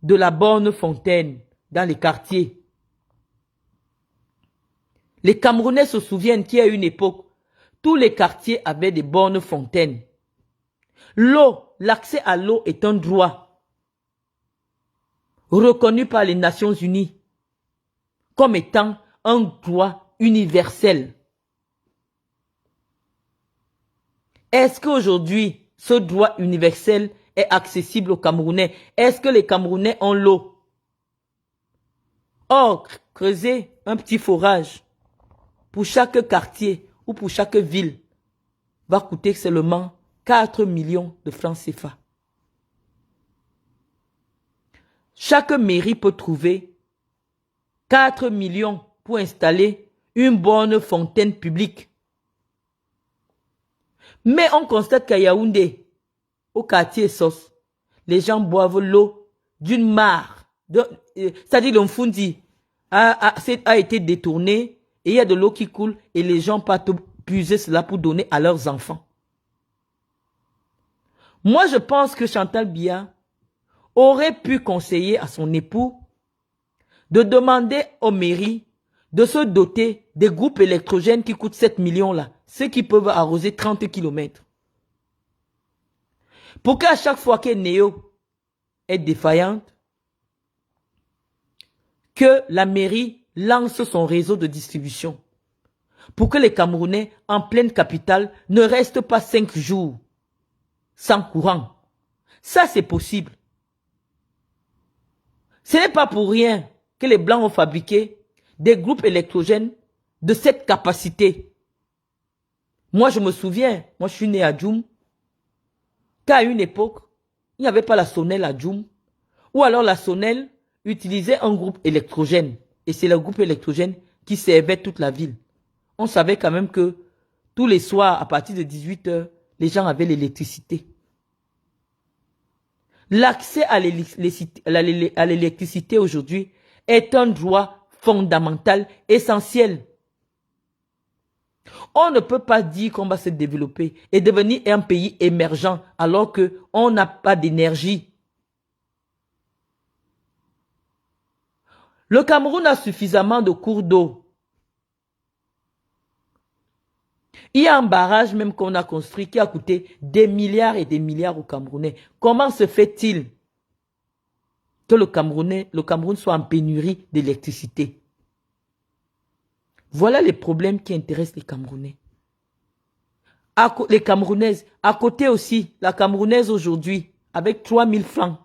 de la borne fontaine dans les quartiers. Les Camerounais se souviennent qu'à une époque, tous les quartiers avaient des bornes fontaines. L'eau, l'accès à l'eau est un droit reconnu par les Nations Unies comme étant un droit universel. Est-ce qu'aujourd'hui, ce droit universel est accessible aux Camerounais? Est-ce que les Camerounais ont l'eau? Or, creuser un petit forage pour chaque quartier ou pour chaque ville va coûter seulement 4 millions de francs CFA. Chaque mairie peut trouver 4 millions pour installer une borne fontaine publique. Mais on constate qu'à Yaoundé, au quartier Sos, les gens boivent l'eau d'une mare. C'est-à-dire l'Omfundi a été détourné et il y a de l'eau qui coule et les gens partent puiser cela pour donner à leurs enfants. Moi, je pense que Chantal Biya aurait pu conseiller à son époux de demander aux mairies de se doter des groupes électrogènes qui coûtent 7 millions là, ceux qui peuvent arroser 30 km. Pour qu'à chaque fois que Néo est défaillante, que la mairie lance son réseau de distribution. Pour que les Camerounais en pleine capitale ne restent pas 5 jours sans courant. Ça, c'est possible. Ce n'est pas pour rien que les Blancs ont fabriqué des groupes électrogènes de cette capacité. Moi, je me souviens, moi je suis né à Djoum, qu'à une époque, il n'y avait pas la Sonel à Djoum, ou alors la Sonel utilisait un groupe électrogène, et c'est le groupe électrogène qui servait toute la ville. On savait quand même que tous les soirs, à partir de 18 h, les gens avaient l'électricité. L'accès à l'électricité aujourd'hui est un droit fondamental, essentiel. On ne peut pas dire qu'on va se développer et devenir un pays émergent alors qu'on n'a pas d'énergie. Le Cameroun a suffisamment de cours d'eau. Il y a un barrage même qu'on a construit qui a coûté des milliards et des milliards aux Camerounais. Comment se fait-il que le Cameroun soit en pénurie d'électricité? Voilà les problèmes qui intéressent les Camerounais. Les Camerounaises, à côté aussi, la Camerounaise aujourd'hui, avec 3000 francs,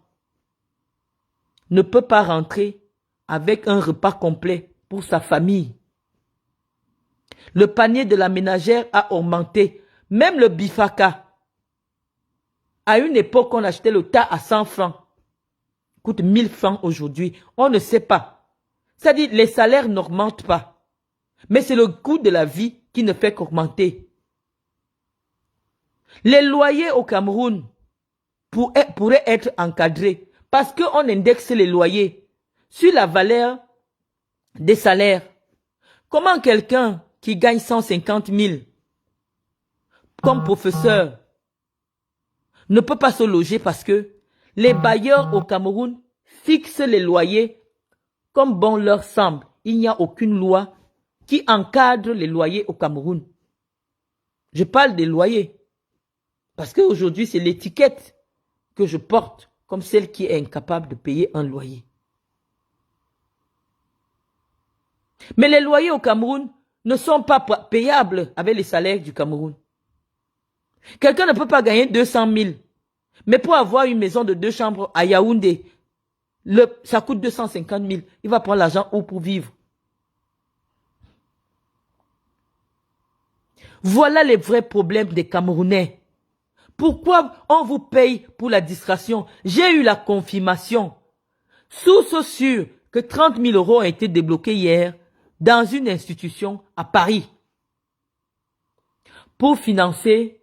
ne peut pas rentrer avec un repas complet pour sa famille. Le panier de la ménagère a augmenté. Même le bifaka. À une époque, on achetait le tas à 100 francs. Coûte 1000 francs aujourd'hui. On ne sait pas. C'est-à-dire, les salaires n'augmentent pas. Mais c'est le coût de la vie qui ne fait qu'augmenter. Les loyers au Cameroun pourraient être encadrés parce qu'on indexe les loyers sur la valeur des salaires. Comment quelqu'un qui gagne 150 000 comme professeur ne peut pas se loger parce que les bailleurs au Cameroun fixent les loyers comme bon leur semble. Il n'y a aucune loi qui encadre les loyers au Cameroun. Je parle des loyers. Parce qu'aujourd'hui, c'est l'étiquette que je porte comme celle qui est incapable de payer un loyer. Mais les loyers au Cameroun ne sont pas payables avec les salaires du Cameroun. Quelqu'un ne peut pas gagner 200 000. Mais pour avoir une maison de 2 chambres à Yaoundé, ça coûte 250 000. Il va prendre l'argent où pour vivre? Voilà les vrais problèmes des Camerounais. Pourquoi on vous paye pour la distraction? J'ai eu la confirmation. Source sûre que 30 000 € ont été débloqués hier dans une institution à Paris pour financer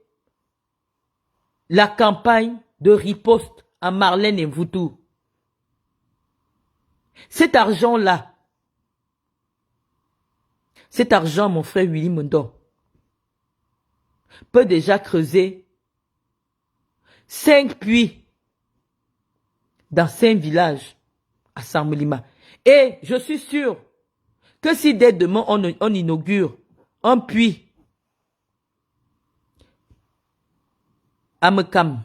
la campagne de riposte à Marlène Mvutu. Cet argent-là, mon frère Willy Mondo, peut déjà creuser 5 puits dans 5 villages à Samulima. Et je suis sûr que si dès demain on inaugure un puits à Mekam,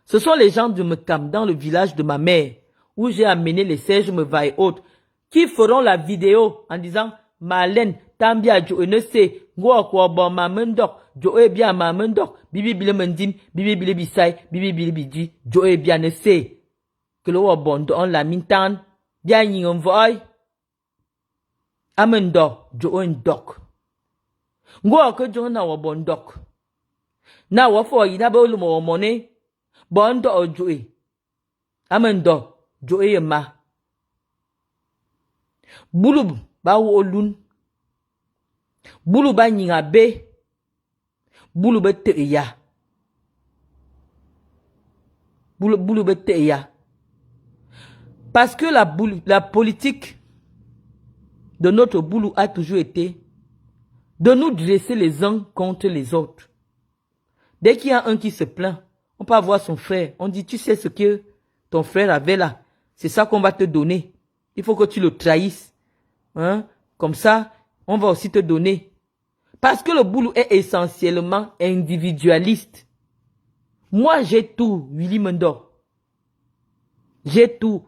ce sont les gens de Mekam, dans le village de ma mère, où j'ai amené les Serge Meva et autres, qui feront la vidéo en disant Marlène, Tambia, Jo ne sait, Ngwa kwa bon mamendok, Jo e bien mamendok, Bibi bile mendim, Bibi bile bisai, Bibi bile bidi, Jo e bien ne sait. Que l'on bon on la mintan, bien y on voy. Amendo, Jo en dok. Ngwa que Jo na wa bon dok. Na wa fo yi na be lu mo money. Bon do Jo e. Amendo, Jo e ma. Bulub ba wo lun. Boulou ba nyinga be. Boulou be te ya. Boulou be te ya. Parce que la politique de notre boulou a toujours été de nous dresser les uns contre les autres. Dès qu'il y a un qui se plaint, on peut avoir son frère. On dit, tu sais ce que ton frère avait là. C'est ça qu'on va te donner. Il faut que tu le trahisses. Hein? Comme ça, on va aussi te donner. Parce que le boulot est essentiellement individualiste. Moi, j'ai tout, Willy Mendo. J'ai tout.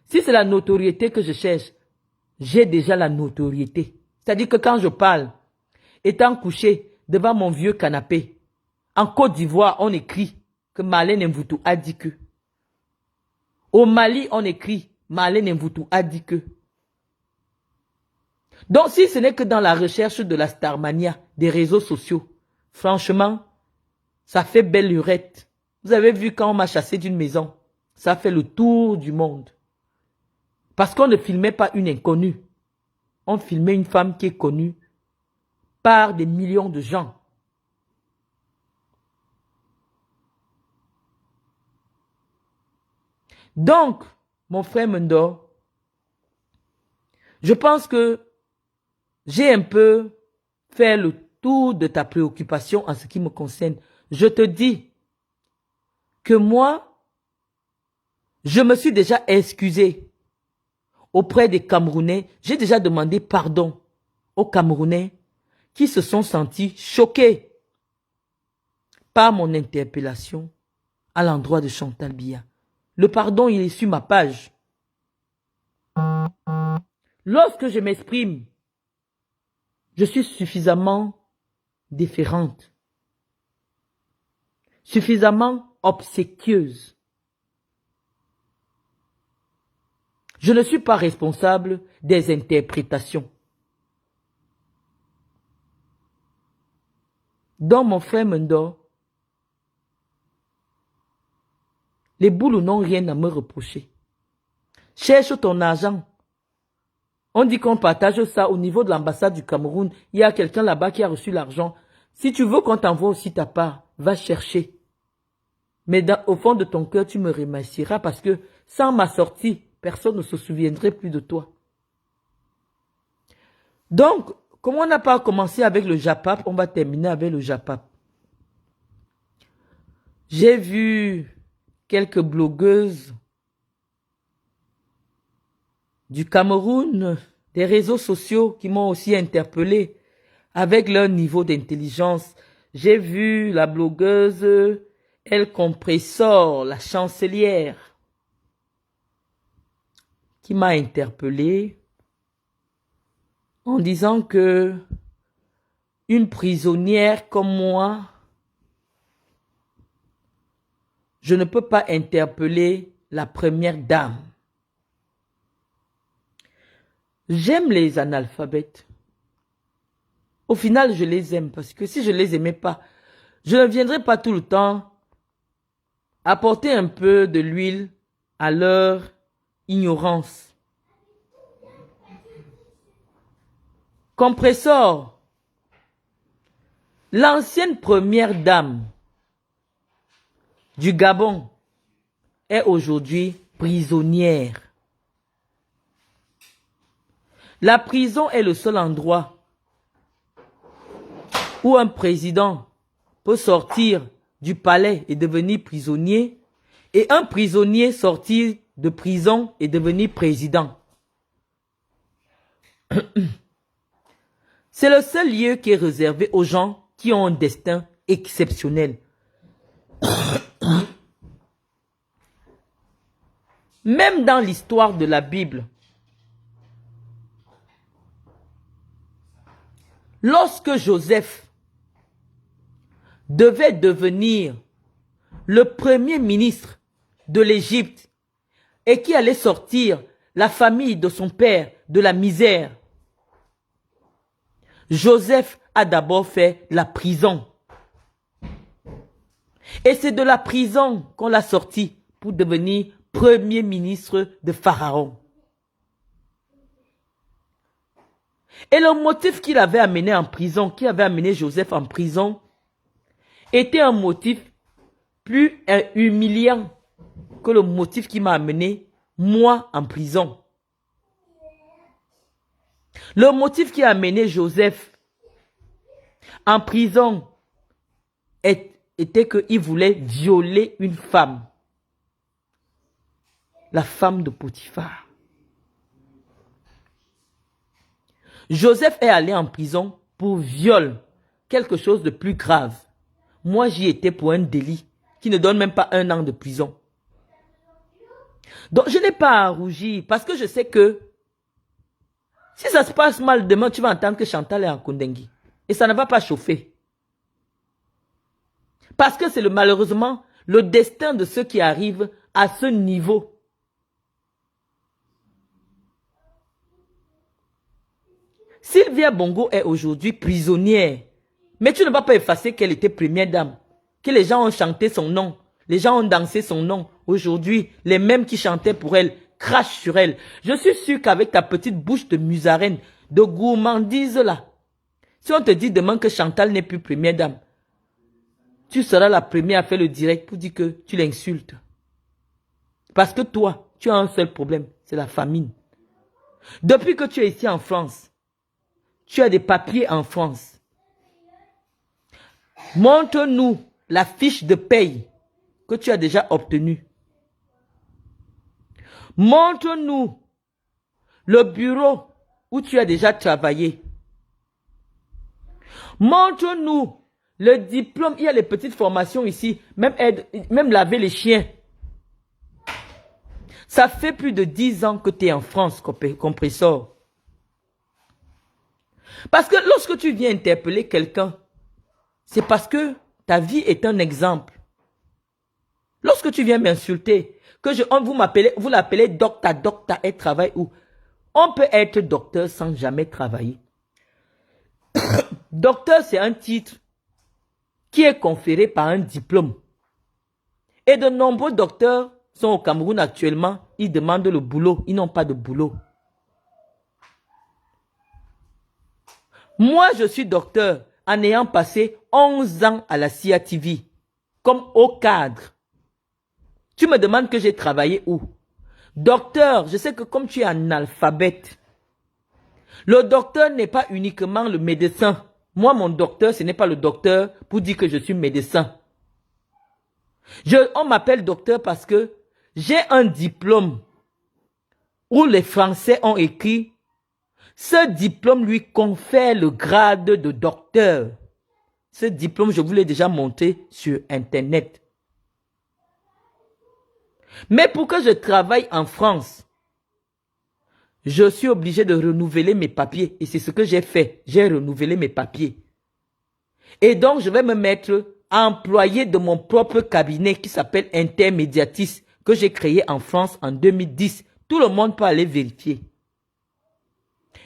Si c'est la notoriété que je cherche, j'ai déjà la notoriété. C'est-à-dire que quand je parle, étant couché devant mon vieux canapé, en Côte d'Ivoire, on écrit que Marlène Mvutu a dit que. Au Mali, on écrit Marlène Mvutu a dit que. Donc, si ce n'est que dans la recherche de la starmania des réseaux sociaux, franchement, ça fait belle lurette. Vous avez vu quand on m'a chassé d'une maison, ça fait le tour du monde. Parce qu'on ne filmait pas une inconnue. On filmait une femme qui est connue par des millions de gens. Donc, mon frère Mendo, je pense que j'ai un peu fait le tour de ta préoccupation en ce qui me concerne. Je te dis que moi, je me suis déjà excusé auprès des Camerounais. J'ai déjà demandé pardon aux Camerounais qui se sont sentis choqués par mon interpellation à l'endroit de Chantal Biya. Le pardon, il est sur ma page. Lorsque je m'exprime, je suis suffisamment différente. suffisamment obséquieuse. Je ne suis pas responsable des interprétations. Dans mon frère Mendo, les boules n'ont rien à me reprocher. Cherche ton argent. On dit qu'on partage ça au niveau de l'ambassade du Cameroun. Il y a quelqu'un là-bas qui a reçu l'argent. Si tu veux qu'on t'envoie aussi ta part, va chercher. Mais au fond de ton cœur, tu me remercieras parce que sans ma sortie, personne ne se souviendrait plus de toi. Donc, comme on n'a pas commencé avec le JAPAP, on va terminer avec le JAPAP. J'ai vu quelques blogueuses du Cameroun, des réseaux sociaux qui m'ont aussi interpellé avec leur niveau d'intelligence. J'ai vu la blogueuse El Compressor, la chancelière, qui m'a interpellé en disant que une prisonnière comme moi, je ne peux pas interpeller la première dame. J'aime les analphabètes. Au final, je les aime parce que si je ne les aimais pas, je ne viendrais pas tout le temps apporter un peu de l'huile à leur ignorance. Compressor, l'ancienne première dame du Gabon est aujourd'hui prisonnière. La prison est le seul endroit où un président peut sortir du palais et devenir prisonnier, et un prisonnier sortir de prison et devenir président. C'est le seul lieu qui est réservé aux gens qui ont un destin exceptionnel. Même dans l'histoire de la Bible, lorsque Joseph devait devenir le premier ministre de l'Égypte et qui allait sortir la famille de son père de la misère, Joseph a d'abord fait la prison. Et c'est de la prison qu'on l'a sorti pour devenir premier ministre de Pharaon. Et le motif qu'il avait amené en prison, qui avait amené Joseph en prison, était un motif plus humiliant que le motif qui m'a amené, moi, en prison. Le motif qui a amené Joseph en prison était qu'il voulait violer une femme. La femme de Potiphar. Joseph est allé en prison pour viol, quelque chose de plus grave. Moi, j'y étais pour un délit qui ne donne même pas 1 an de prison. Donc, je n'ai pas à rougir parce que je sais que si ça se passe mal demain, tu vas entendre que Chantal est en Kundengui. Et ça ne va pas chauffer. Parce que c'est malheureusement le destin de ceux qui arrivent à ce niveau. Sylvia Bongo est aujourd'hui prisonnière. Mais tu ne vas pas effacer qu'elle était première dame. Que les gens ont chanté son nom. Les gens ont dansé son nom. Aujourd'hui, les mêmes qui chantaient pour elle crachent sur elle. Je suis sûr qu'avec ta petite bouche de musarène, de gourmandise là, si on te dit demain que Chantal n'est plus première dame, tu seras la première à faire le direct pour dire que tu l'insultes. Parce que toi, tu as un seul problème, c'est la famine. Depuis que tu es ici en France, tu as des papiers en France. Montre-nous la fiche de paye que tu as déjà obtenue. Montre-nous le bureau où tu as déjà travaillé. Montre-nous le diplôme. Il y a les petites formations ici, même laver les chiens. Ça fait plus de 10 ans que tu es en France, Compressor. Parce que lorsque tu viens interpeller quelqu'un, c'est parce que ta vie est un exemple. Lorsque tu viens m'insulter, que vous l'appelez docteur et travaille où? On peut être docteur sans jamais travailler. Docteur, c'est un titre qui est conféré par un diplôme. Et de nombreux docteurs sont au Cameroun actuellement, ils demandent le boulot, ils n'ont pas de boulot. Moi, je suis docteur en ayant passé 11 ans à la CIATV comme haut cadre. Tu me demandes que j'ai travaillé où? Docteur, je sais que comme tu es analphabète, le docteur n'est pas uniquement le médecin. Moi, mon docteur, ce n'est pas le docteur pour dire que je suis médecin. On m'appelle docteur parce que j'ai un diplôme où les Français ont écrit « Ce diplôme lui confère le grade de docteur ». Ce diplôme, je vous l'ai déjà montré sur Internet. Mais pour que je travaille en France, je suis obligé de renouveler mes papiers. Et c'est ce que j'ai fait. J'ai renouvelé mes papiers. Et donc, je vais me mettre employé de mon propre cabinet qui s'appelle Intermédiatis, que j'ai créé en France en 2010. Tout le monde peut aller vérifier.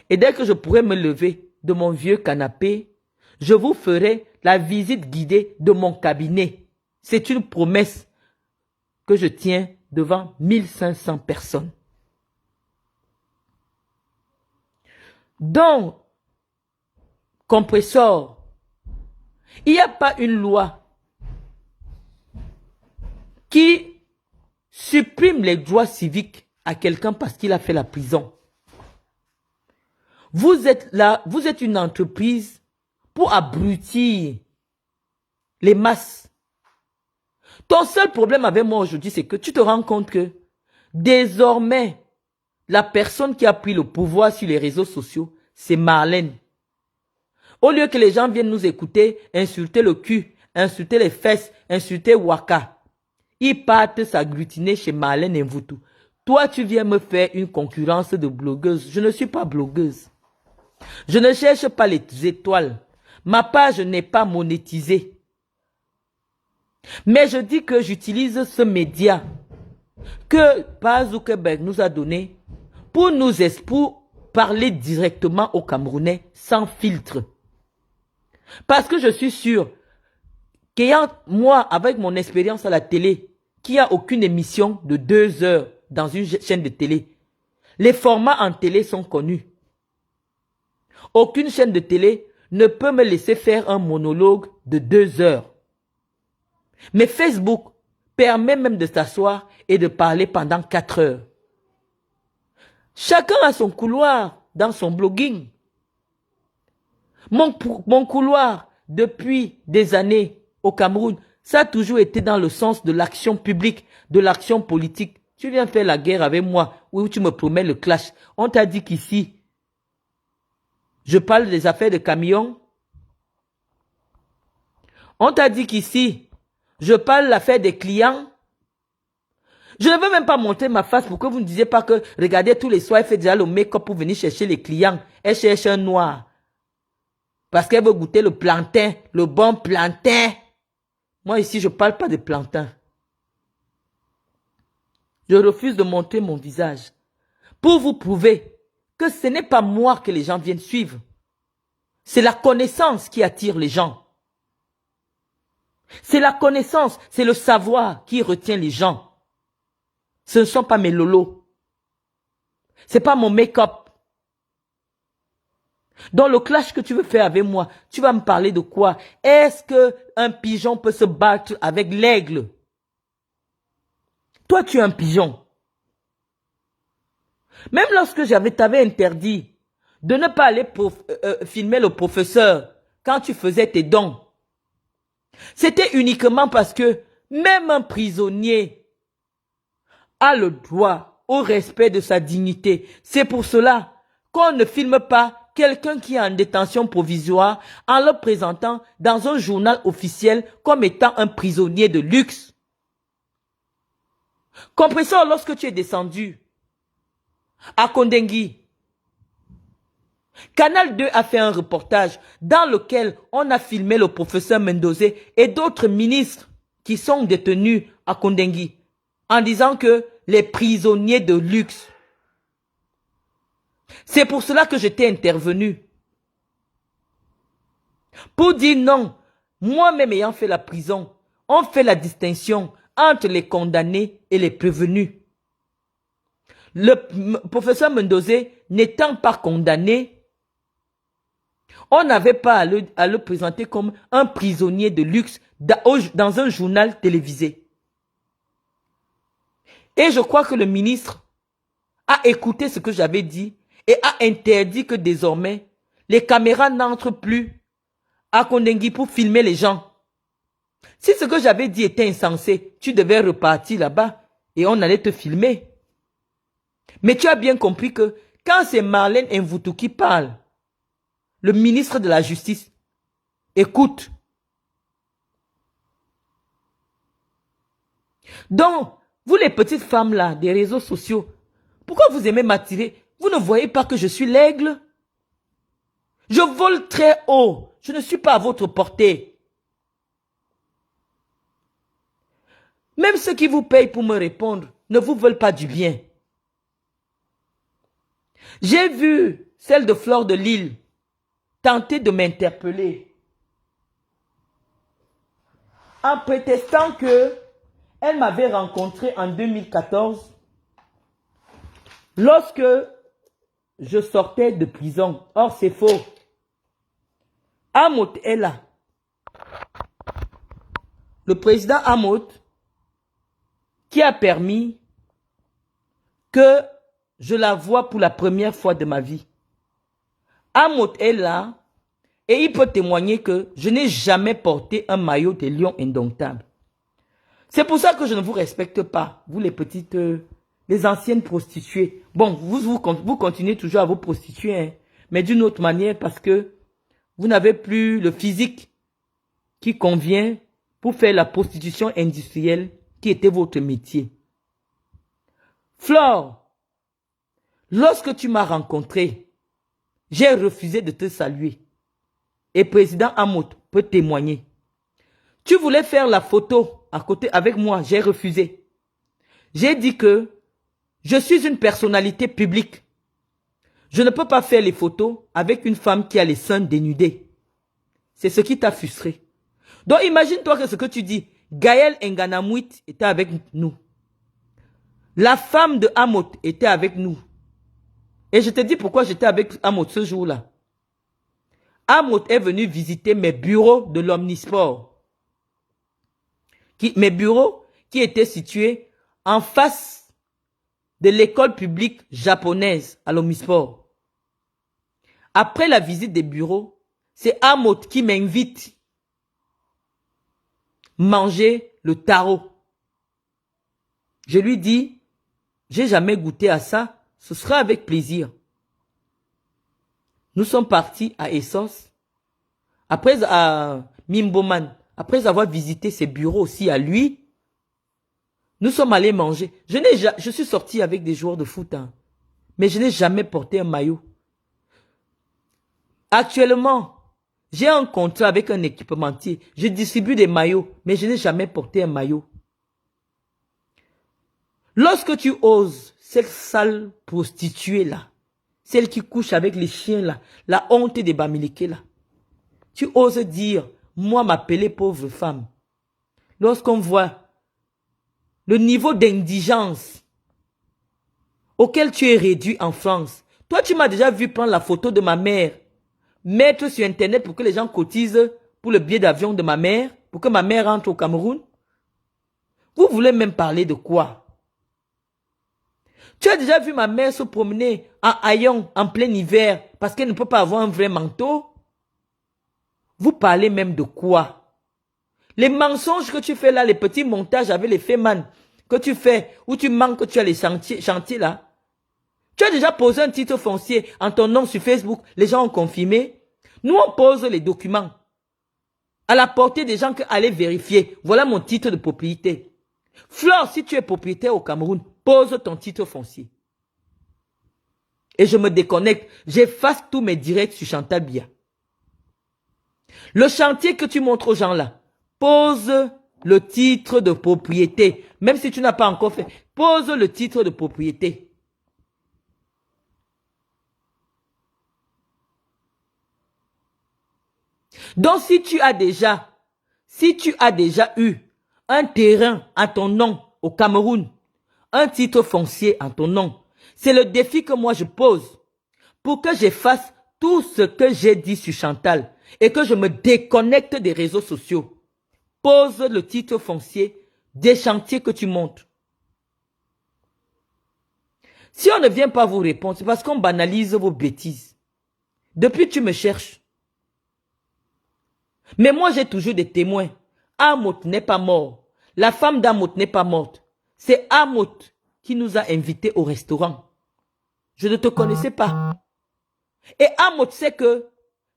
Et dès que je pourrai me lever de mon vieux canapé, je vous ferai la visite guidée de mon cabinet. C'est une promesse que je tiens devant 1500 personnes. Donc, compresseur, il n'y a pas une loi qui supprime les droits civiques à quelqu'un parce qu'il a fait la prison. Vous êtes là, vous êtes une entreprise pour abrutir les masses. Ton seul problème avec moi aujourd'hui, c'est que tu te rends compte que désormais, la personne qui a pris le pouvoir sur les réseaux sociaux, c'est Marlène. Au lieu que les gens viennent nous écouter, insulter le cul, insulter les fesses, insulter Waka, ils partent s'agglutiner chez Marlène et Mvutu. Toi, tu viens me faire une concurrence de blogueuse. Je ne suis pas blogueuse. Je ne cherche pas les étoiles. Ma page n'est pas monétisée. Mais je dis que j'utilise ce média que Paz Zuckerberg nous a donné pour parler directement aux Camerounais sans filtre. Parce que je suis sûr qu'ayant moi, avec mon expérience à la télé, qu'il n'y a aucune émission de 2 heures dans une chaîne de télé. Les formats en télé sont connus. Aucune chaîne de télé ne peut me laisser faire un monologue de 2 heures. Mais Facebook permet même de s'asseoir et de parler pendant 4 heures. Chacun a son couloir dans son blogging. Mon couloir, depuis des années au Cameroun, ça a toujours été dans le sens de l'action publique, de l'action politique. Tu viens faire la guerre avec moi, ou tu me promets le clash. On t'a dit qu'ici, je parle des affaires de camions. On t'a dit qu'ici, je parle de l'affaire des clients. Je ne veux même pas montrer ma face pour que vous ne disiez pas que, regardez, tous les soirs, elle fait déjà le make-up pour venir chercher les clients. Elle cherche un noir. Parce qu'elle veut goûter le plantain, le bon plantain. Moi ici, je ne parle pas de plantain. Je refuse de montrer mon visage. Pour vous prouver que ce n'est pas moi que les gens viennent suivre. C'est la connaissance qui attire les gens. C'est la connaissance, c'est le savoir qui retient les gens. Ce ne sont pas mes lolos. Ce n'est pas mon make-up. Dans le clash que tu veux faire avec moi, tu vas me parler de quoi? Est-ce qu'un pigeon peut se battre avec l'aigle? Toi, tu es un pigeon. Même lorsque t'avais interdit de ne pas aller filmer le professeur quand tu faisais tes dons, c'était uniquement parce que même un prisonnier a le droit au respect de sa dignité. C'est pour cela qu'on ne filme pas quelqu'un qui est en détention provisoire en le présentant dans un journal officiel comme étant un prisonnier de luxe. Compresseur, lorsque tu es descendu à Kondengui, Canal 2 a fait un reportage dans lequel on a filmé le professeur Mendozé et d'autres ministres qui sont détenus à Kondengui en disant que les prisonniers de luxe. C'est pour cela que j'étais intervenu. Pour dire non, moi-même ayant fait la prison, on fait la distinction entre les condamnés et les prévenus. Le professeur Mendozé n'étant pas condamné, on n'avait pas à le présenter comme un prisonnier de luxe dans un journal télévisé. Et je crois que le ministre a écouté ce que j'avais dit et a interdit que désormais, les caméras n'entrent plus à Kondengui pour filmer les gens. Si ce que j'avais dit était insensé, tu devais repartir là-bas et on allait te filmer. Mais tu as bien compris que quand c'est Marlène Mvoutou qui parle, le ministre de la Justice, écoute. Donc, vous les petites femmes là, des réseaux sociaux, pourquoi vous aimez m'attirer? Vous ne voyez pas que je suis l'aigle? Je vole très haut. Je ne suis pas à votre portée. Même ceux qui vous payent pour me répondre ne vous veulent pas du bien. J'ai vu celle de Fleur de Lille tenter de m'interpeller en prétextant que elle m'avait rencontré en 2014 lorsque je sortais de prison. Or, c'est faux. Amout est là. Le président Amout qui a permis que je la vois pour la première fois de ma vie. Amout est là et il peut témoigner que je n'ai jamais porté un maillot des Lions indomptables. C'est pour ça que je ne vous respecte pas, vous les petites, les anciennes prostituées. Bon, vous continuez toujours à vous prostituer, hein, mais d'une autre manière parce que vous n'avez plus le physique qui convient pour faire la prostitution industrielle qui était votre métier. Flore, lorsque tu m'as rencontré, j'ai refusé de te saluer. Et président Amout peut témoigner. Tu voulais faire la photo à côté avec moi, j'ai refusé. J'ai dit que je suis une personnalité publique. Je ne peux pas faire les photos avec une femme qui a les seins dénudés. C'est ce qui t'a frustré. Donc imagine-toi que ce que tu dis, Gaël Nganamouit était avec nous. La femme de Amout était avec nous. Et je te dis pourquoi j'étais avec Amout ce jour-là. Amout est venu visiter mes bureaux de l'Omnisport. Mes bureaux qui étaient situés en face de l'école publique japonaise à l'Omnisport. Après la visite des bureaux, c'est Amout qui m'invite manger le taro. Je lui dis, j'ai jamais goûté à ça, ce sera avec plaisir. Nous sommes partis à Essos, après à Mimboman, après avoir visité ses bureaux aussi à lui, nous sommes allés manger. Je suis sorti avec des joueurs de foot, hein, mais je n'ai jamais porté un maillot. Actuellement, j'ai un contrat avec un équipementier. Je distribue des maillots, mais je n'ai jamais porté un maillot. Lorsque tu oses, cette sale prostituée là, celle qui couche avec les chiens là, la honte des Bamileke là, tu oses dire, moi m'appeler pauvre femme. Lorsqu'on voit le niveau d'indigence auquel tu es réduit en France, toi tu m'as déjà vu prendre la photo de ma mère, mettre sur internet pour que les gens cotisent pour le billet d'avion de ma mère, pour que ma mère rentre au Cameroun. Vous voulez même parler de quoi? Tu as déjà vu ma mère se promener en haillons en plein hiver parce qu'elle ne peut pas avoir un vrai manteau? Vous parlez même de quoi? Les mensonges que tu fais là, les petits montages avec les fémans que tu fais, où tu manques que tu as les chantiers là. Tu as déjà posé un titre foncier en ton nom sur Facebook, les gens ont confirmé. Nous on pose les documents à la portée des gens qui allaient vérifier. Voilà mon titre de propriété. Flore, si tu es propriétaire au Cameroun, pose ton titre foncier. Et je me déconnecte, j'efface tous mes directs sur Chantal Biya. Le chantier que tu montres aux gens là, pose le titre de propriété. Même si tu n'as pas encore fait, pose le titre de propriété. Donc, si tu as déjà eu un terrain à ton nom au Cameroun, un titre foncier à ton nom, c'est le défi que moi je pose pour que j'efface tout ce que j'ai dit sur Chantal et que je me déconnecte des réseaux sociaux. Pose le titre foncier des chantiers que tu montes. Si on ne vient pas vous répondre, c'est parce qu'on banalise vos bêtises. Depuis, tu me cherches. Mais moi, j'ai toujours des témoins. Amout n'est pas mort. La femme d'Amout n'est pas morte. C'est Amout qui nous a invités au restaurant. Je ne te connaissais pas. Et Amout sait que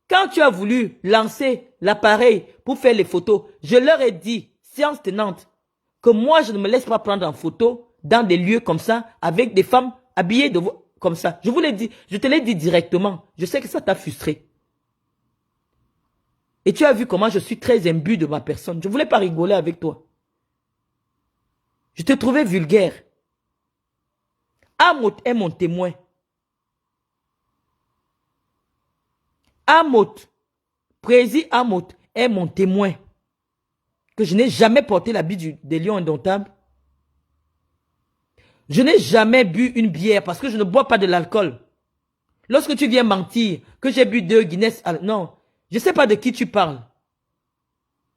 quand tu as voulu lancer l'appareil pour faire les photos, je leur ai dit, séance tenante, que moi, je ne me laisse pas prendre en photo dans des lieux comme ça, avec des femmes habillées comme ça. Je vous l'ai dit, je te l'ai dit directement. Je sais que ça t'a frustré. Et tu as vu comment je suis très imbu de ma personne. Je ne voulais pas rigoler avec toi. Je te trouvais vulgaire. Amout est mon témoin. Amout, Prési Amout est mon témoin. Que je n'ai jamais porté l'habit des lions indomptables. Je n'ai jamais bu une bière parce que je ne bois pas de l'alcool. Lorsque tu viens mentir que j'ai bu 2 Guinness, non, je ne sais pas de qui tu parles.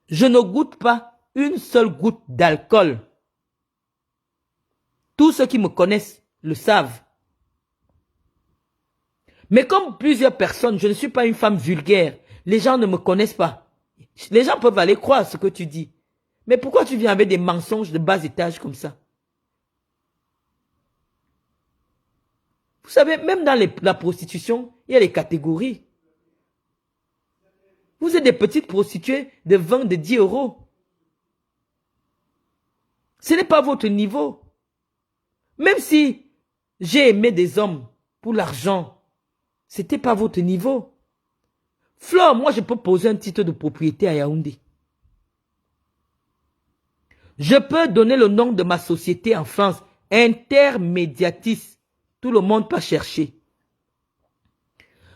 Je ne goûte pas une seule goutte d'alcool. Tous ceux qui me connaissent le savent. Mais comme plusieurs personnes, je ne suis pas une femme vulgaire. Les gens ne me connaissent pas. Les gens peuvent aller croire ce que tu dis. Mais pourquoi tu viens avec des mensonges de bas étage comme ça? Vous savez, même dans la prostitution, il y a des catégories. Vous êtes des petites prostituées de 20, de 10 euros. Ce n'est pas votre niveau. Même si j'ai aimé des hommes pour l'argent, ce n'était pas votre niveau. Flore, moi je peux poser un titre de propriété à Yaoundé. Je peux donner le nom de ma société en France, Intermédiatis. Tout le monde peut chercher.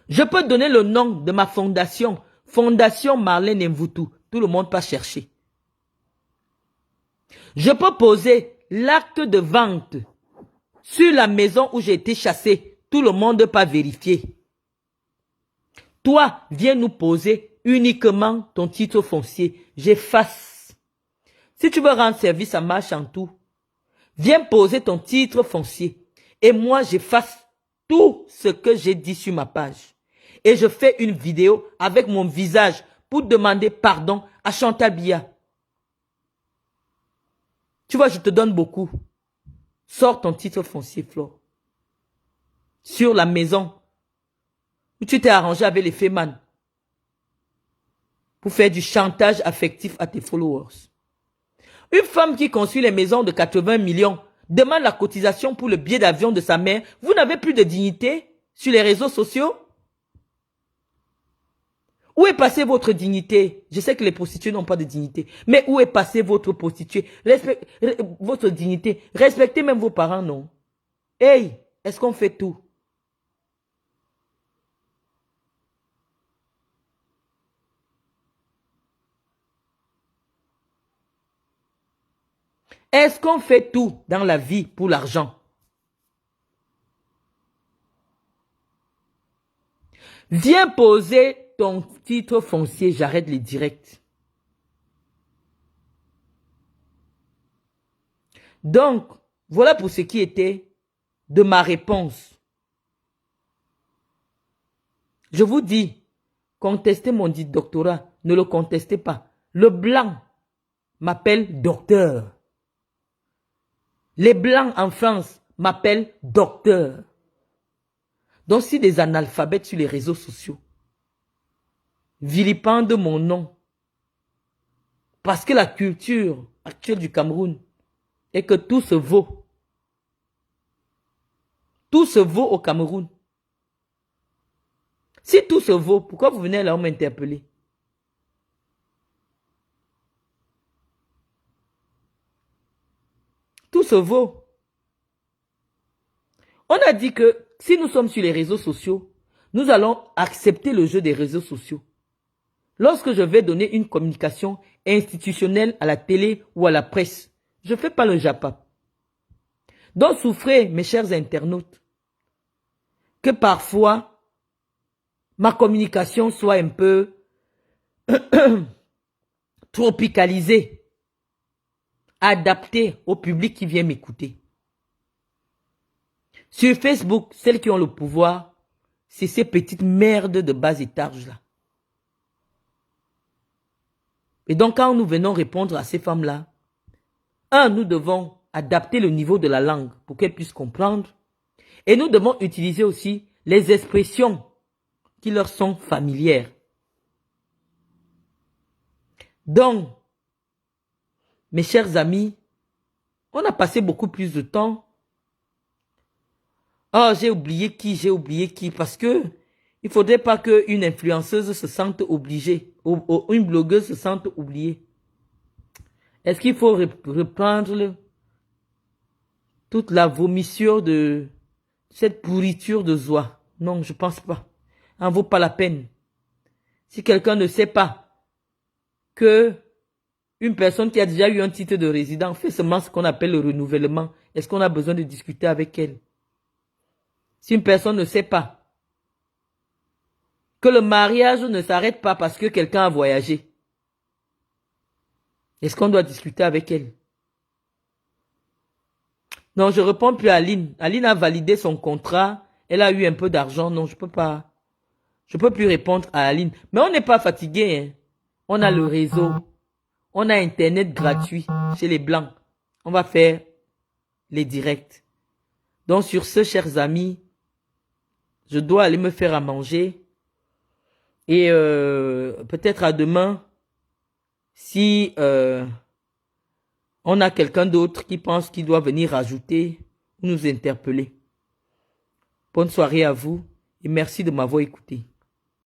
Je peux donner le nom de ma fondation, Fondation Marlène Mvoutou. Tout le monde peut chercher. Je peux poser l'acte de vente sur la maison où j'ai été chassé. Tout le monde peut vérifier. Toi, viens nous poser uniquement ton titre foncier. J'efface. Si tu veux rendre service à Machantou, viens poser ton titre foncier. Et moi, j'efface tout ce que j'ai dit sur ma page. Et je fais une vidéo avec mon visage pour demander pardon à Chantal Biya. Tu vois, je te donne beaucoup. Sors ton titre foncier, Flore. Sur la maison où tu t'es arrangé avec les Feman pour faire du chantage affectif à tes followers. Une femme qui construit les maisons de 80 millions demande la cotisation pour le billet d'avion de sa mère. Vous n'avez plus de dignité sur les réseaux sociaux? Où est passée votre dignité? Je sais que les prostituées n'ont pas de dignité. Mais où est passée votre prostituée? Votre dignité. Respectez même vos parents, non? Hey, est-ce qu'on fait tout? Est-ce qu'on fait tout dans la vie pour l'argent? Viens poser ton titre foncier, j'arrête les directs. Donc, voilà pour ce qui était de ma réponse. Je vous dis, contestez mon dit doctorat, ne le contestez pas. Le blanc m'appelle docteur. Les blancs en France m'appellent docteur. Donc si des analphabètes sur les réseaux sociaux vilipendent mon nom, parce que la culture actuelle du Cameroun est que tout se vaut. Tout se vaut au Cameroun. Si tout se vaut, pourquoi vous venez là m'interpeller? se vaut. On a dit que si nous sommes sur les réseaux sociaux, nous allons accepter le jeu des réseaux sociaux. Lorsque je vais donner une communication institutionnelle à la télé ou à la presse, je ne fais pas le japa. Donc souffrez, mes chers internautes, que parfois ma communication soit un peu tropicalisée, adaptée au public qui vient m'écouter. Sur Facebook, celles qui ont le pouvoir, c'est ces petites merdes de bas étage là. Et donc quand nous venons répondre à ces femmes-là, nous devons adapter le niveau de la langue pour qu'elles puissent comprendre. Et nous devons utiliser aussi les expressions qui leur sont familières. Donc, mes chers amis, on a passé beaucoup plus de temps. Oh, j'ai oublié qui, parce que il ne faudrait pas qu'une influenceuse se sente obligée, ou une blogueuse se sente oubliée. Est-ce qu'il faut reprendre toute la vomissure de cette pourriture de Zoa? Non, je pense pas. Ça n'en vaut pas la peine. Si quelqu'un ne sait pas que une personne qui a déjà eu un titre de résident fait seulement ce qu'on appelle le renouvellement, est-ce qu'on a besoin de discuter avec elle? Si une personne ne sait pas que le mariage ne s'arrête pas parce que quelqu'un a voyagé, est-ce qu'on doit discuter avec elle? Non, je ne réponds plus à Aline. Aline a validé son contrat. Elle a eu un peu d'argent. Non, je peux pas. Je peux plus répondre à Aline. Mais on n'est pas fatigué. Hein. On a le réseau. On a Internet gratuit chez les Blancs. On va faire les directs. Donc sur ce, chers amis, je dois aller me faire à manger. Et peut-être à demain, si on a quelqu'un d'autre qui pense qu'il doit venir ajouter ou nous interpeller. Bonne soirée à vous et merci de m'avoir écouté.